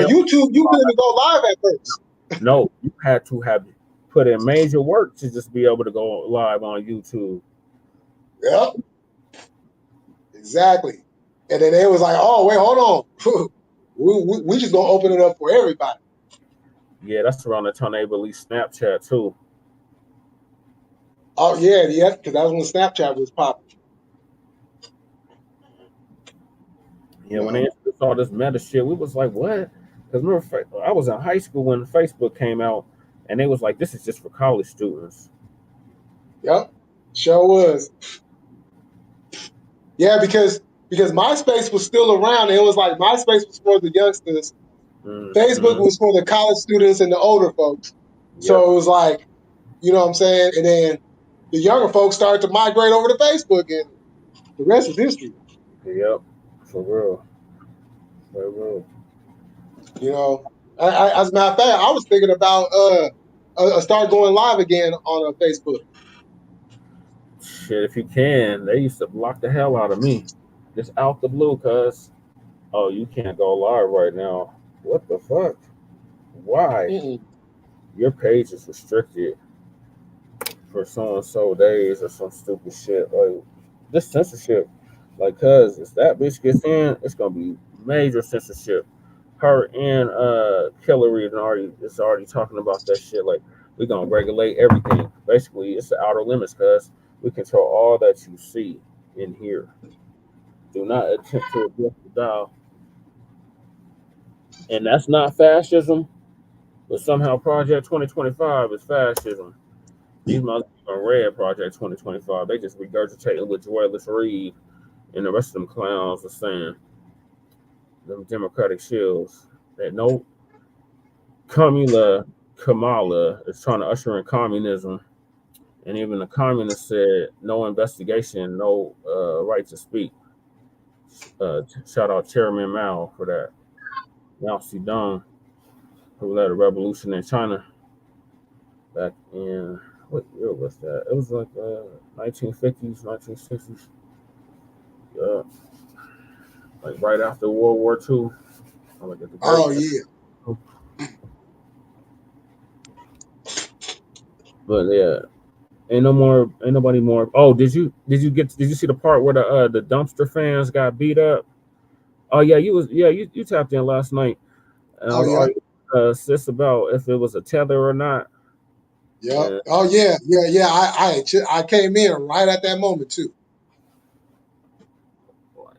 YouTube, you couldn't go live at first. no, you had to have put in major work to just be able to go live on YouTube. Yep, exactly. And then they was like, oh wait, hold on, we just gonna open it up for everybody. Yeah, that's around the time they released Snapchat too. Oh yeah, because that was when Snapchat was popping. You Yeah, when they know. introduced all this meta shit, we was like, what? Because remember, I was in high school when Facebook came out, and they was like, this is just for college students. Yep, sure was. Yeah, because MySpace was still around. It was like MySpace was for the youngsters. Facebook Mm-hmm. was for the college students and the older folks. Yep. So it was like, you know what I'm saying? And then the younger folks started to migrate over to Facebook, and the rest is history. Yep. For real. For real. You know, as a matter of fact, I was thinking about start going live again on Facebook. Shit, if you can, they used to block the hell out of me, just out the blue, cuz, oh, you can't go live right now. What the fuck? Why? Mm-mm. Your page is restricted for so and so days or some stupid shit. Like this censorship, like cuz if that bitch gets in, it's gonna be major censorship. Her and Hillary is already talking about that shit. Like we gonna regulate everything. Basically, it's the outer limits, cuz we control all that you see in here. Do not attempt to adjust the dial. And that's not fascism, but somehow Project 2025 is fascism. These motherfuckers read Project 2025. They just regurgitating what Joyless Reed and the rest of them clowns are saying. Them Democratic shills. That no Kamala is trying to usher in communism. And even the communists said no investigation, no right to speak. Shout out Chairman Mao for that. Mao Zedong, who led a revolution in China back in, what year was that? It was like 1950s, 1960s. Yeah. like right after World War II. Like at the Oh very yeah. But yeah, ain't nobody more. Oh, did you see the part where the dumpster fans got beat up? Oh yeah, you tapped in last night, and I Oh was yeah. arguing sis about if it was a tether or not. Yep. And Oh yeah. Yeah. Yeah. I came in right at that moment too. like,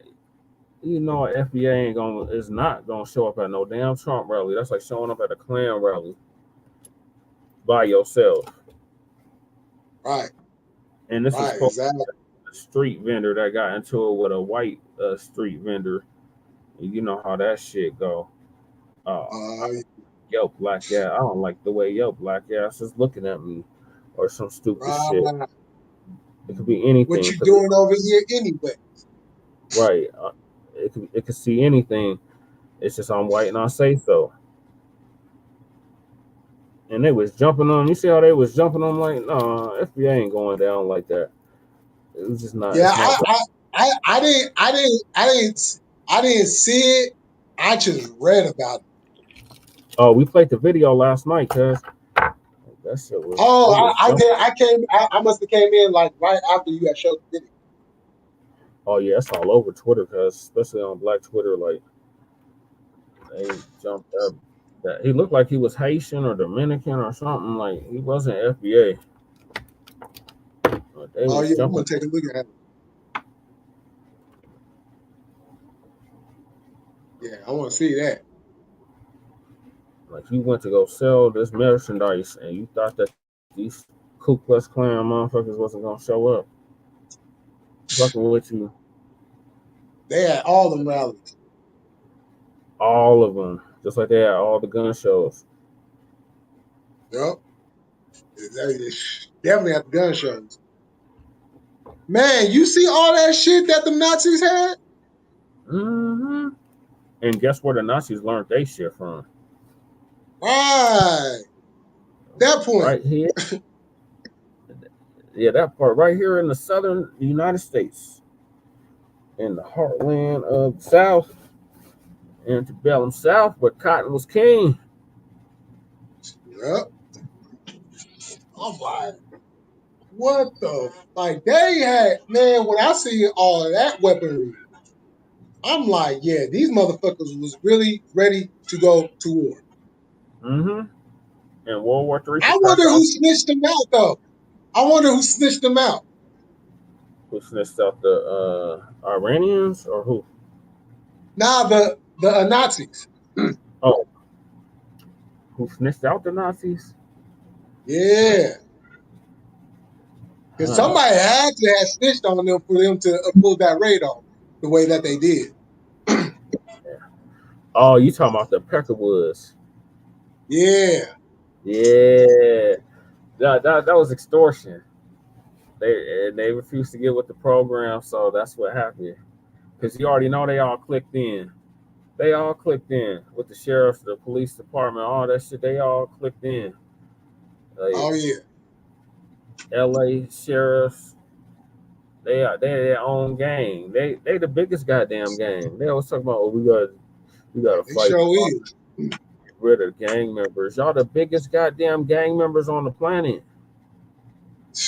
FBA is not gonna show up at no damn Trump rally. That's like showing up at a Klan rally by yourself. Right. And this is Right. supposed Exactly. to be a street vendor that got into it with a white street vendor. And you know how that shit go. Oh, Uh, yo, black ass. I don't like the way yo, black ass is looking at me, or some stupid shit. right. It could be What anything. you doing over here anyway? Right. It could see anything. It's just I'm white and I say so. And they was jumping on. You see how they was jumping on? Like, no, FBI ain't going down like that. It was just not. Yeah. It's not. I didn't see it. I just read about it. Oh, we played the video last night, cuz that shit was. Oh, It was I jumping. did. I must have came in like right after you had showed the video. Oh yeah, it's all over Twitter, cuz especially on Black Twitter, like they jumped up. That he looked like he was Haitian or Dominican or something. Like he wasn't FBA. But they Oh was yeah, I'm jumping. gonna take a look at it. Yeah, I want to see that. Like you went to go sell this merchandise, and you thought that these Ku Klux Klan motherfuckers wasn't gonna show up fucking with you. They had all them rallies. All of them, just like they had all the gun shows. Yep. Definitely at the gun shows. Man, you see all that shit that the Nazis had? Mm-hmm. And guess where the Nazis learned they shit from? Right. That point. Right here. Yeah, that part right here in the southern United States, in the heartland of the South, antebellum South, where cotton was king. Yep. I'm like, what the? Like, they had, man, when I see all of that weaponry, I'm like, yeah, these motherfuckers was really ready to go to war. Mm-hmm. And World War III I could crack wonder who off. snitched them out, though. I wonder who snitched them out. Who snitched out the Iranians or who? Nah, the Nazis. Oh, who snitched out the Nazis? Yeah. Because somebody had to have snitched on them for them to pull that raid off the way that they did. Oh, you talking about the Peckerwoods? Yeah. Yeah, that was extortion. They refused to get with the program, so that's what happened. Because you already know they all clicked in. They all clicked in with the sheriff, the police department, all that shit. They all clicked in. Oh, Like yeah. L.A. sheriffs, they their own gang. They the biggest goddamn gang. They always talk about, oh, we got to They fight sure is. get rid of gang members. Y'all the biggest goddamn gang members on the planet,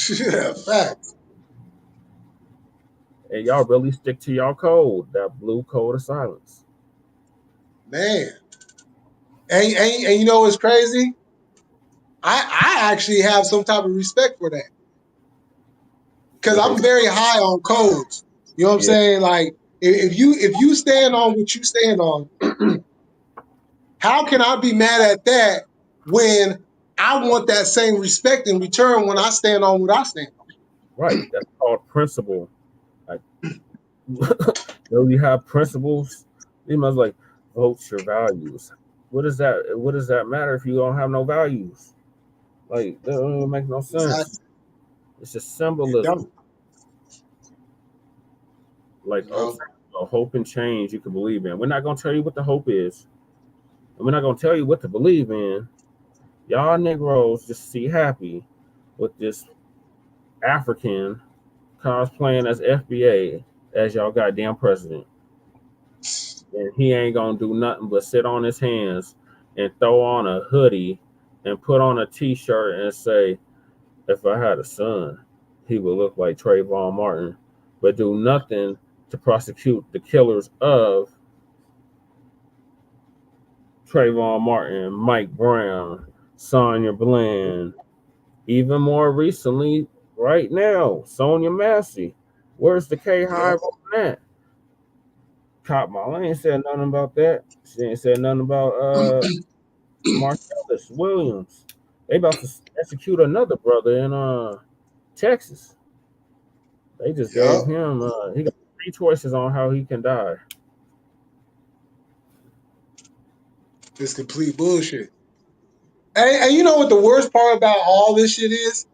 Yeah, facts. and y'all really stick to y'all code, that blue code of silence. Man. And you know what's crazy? I actually have some type of respect for that. Because I'm very high on codes. You know what I'm Yeah, saying? Like, if you stand on what you stand on, how can I be mad at that when I want that same respect in return when I stand on what I stand on? right. That's called principle. Like, you have principles. You must like vote your values. What does that? What does that matter if you don't have no values? Like that don't even make no sense. Exactly. It's just It symbolism. don't. Like You know? a hope and change you can believe in. We're not gonna tell you what the hope is, and we're not gonna tell you what to believe in. Y'all Negroes just see happy with this African cosplaying as FBA as y'all goddamn president. and he ain't gonna do nothing but sit on his hands and throw on a hoodie and put on a t-shirt and say, if I had a son, he would look like Trayvon Martin, but do nothing to prosecute the killers of Trayvon Martin, Mike Brown, Sonia Bland, even more recently, right now, Sonia Massey. Where's the K Yeah. Hive on that? Cop Mall ain't said nothing about that. She ain't said nothing about Marcellus Williams. They about to execute another brother in Texas. They just Yeah. gave him he got 3 choices on how he can die. It's complete bullshit. And you know what the worst part about all this shit is?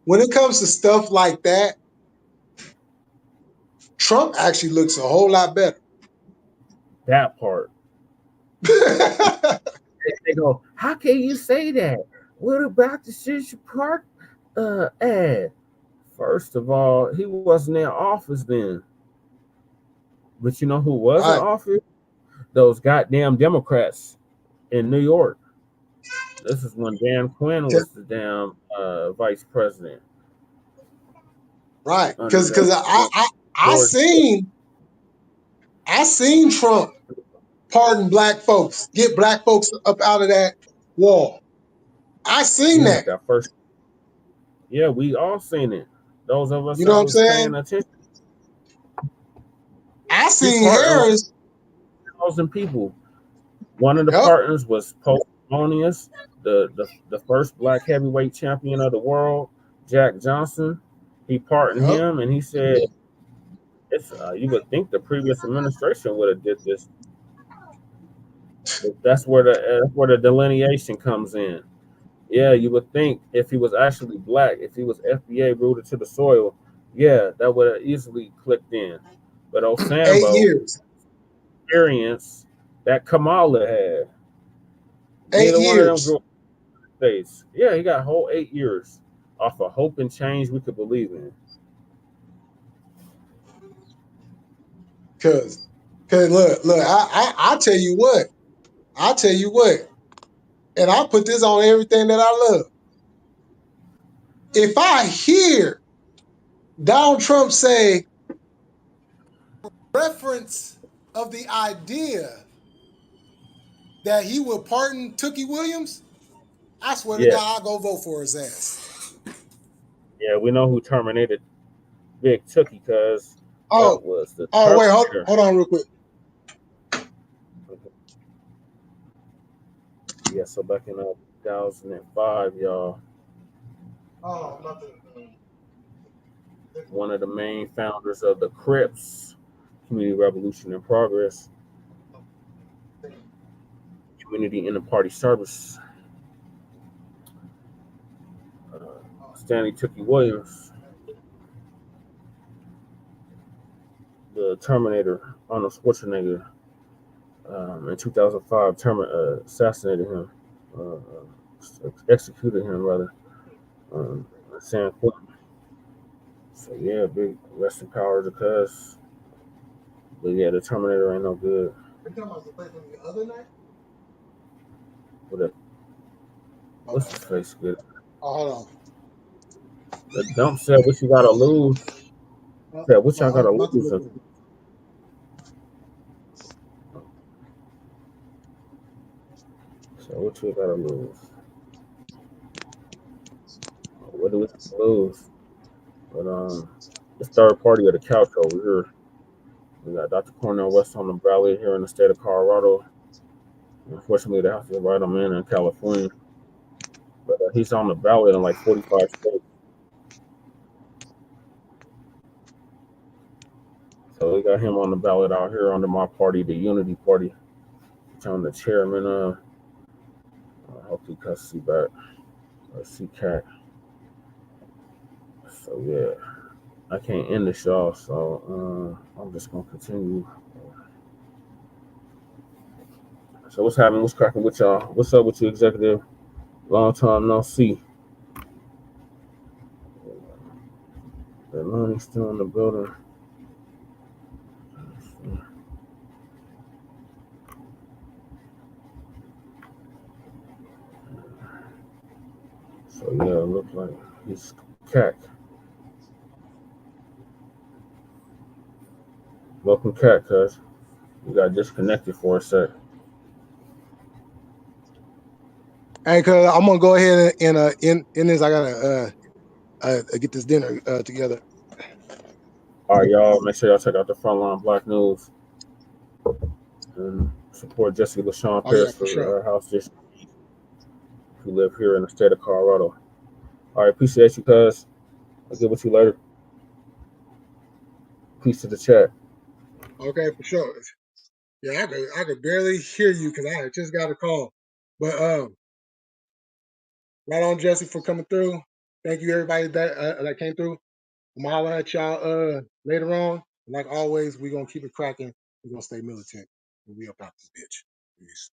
When it comes to stuff like that, Trump actually looks a whole lot better. That part. They go, how can you say that? What about the Central Park ad? First of all, he wasn't in office then. But you know who was in Right. office? Those goddamn Democrats in New York. This is when Dan Quinn was the damn vice president Right. under Because that I George. seen Trump pardon black folks, get black folks up out of that wall. I seen Yeah, that. that first. Yeah, we all seen it. Those of us You know that what I'm was paying saying? attention. I He seen pardoned like Harris. 1,000 people. One of the Yep. partners was Pope Polonius, the first black heavyweight champion of the world, Jack Johnson. He pardoned Yep. him, and he said, "It's you would think the previous administration would have did this." But that's where the delineation comes in. Yeah, you would think if he was actually black, if he was FBA rooted to the soil, yeah, that would have easily clicked in. But 8 Osambo years. experience that Kamala had. 8 Neither one of them years. grew up in the States. Yeah, he got a whole 8 years off of hope and change we could believe in. Cause look, I tell you what. I tell you what. And I put this on everything that I love. If I hear Donald Trump say reference of the idea that he would pardon Tookie Williams, I swear to Yeah, God, I'll go vote for his ass. yeah, we know who terminated Big Tookie because Oh, that was the wait, Terminator. hold on real quick. Yeah, so back in 2005, y'all, Oh, nothing. one of the main founders of the Crips, Community Revolution in Progress, Community in the Party Service, Stanley Tookie Williams, the Terminator, Arnold Schwarzenegger, in 2005, assassinated him, executed him rather, in San Quentin. So yeah, big rest in power to cuz. But yeah, the Terminator ain't no good. Are you talking about the place from the other night? What's his face good? Oh, hold on. The dump said what you gotta lose. Said what y'all gotta I'm about to lose. look at it. So what you gotta lose? What do we lose? But this third party of the couch over here. We got Dr. Cornel West on the ballot here in the state of Colorado. Unfortunately, they have to write him in California. But he's on the ballot in like 45 states. So we got him on the ballot out here under my party, the Unity Party. I'm the chairman. I hope he cuts C back. CCAC. So yeah, I can't end this, y'all. So I'm just gonna continue. So what's happening? What's cracking with y'all? What's up with you, executive? Long time no see. The money's still in the building. So yeah, it looks like he's Cat. Welcome, Cat, cuz. You got disconnected for a sec. Hey, cuz I'm gonna go ahead and in this. I gotta get this dinner together. All right, y'all. Make sure y'all check out the Frontline Black News and support Jesse LaShawn Oh yeah, Pierce for for sure. her house district who live here in the state of Colorado. All right, appreciate you, cuz. I'll get with you later. Peace to the chat. Okay, for sure. Yeah, I could barely hear you because I had just got a call. But right on, Jesse, for coming through. Thank you, everybody that came through. I'm gonna holler at y'all later on. Like always, we're gonna keep it cracking. We're gonna stay militant. And we up out this bitch. Peace.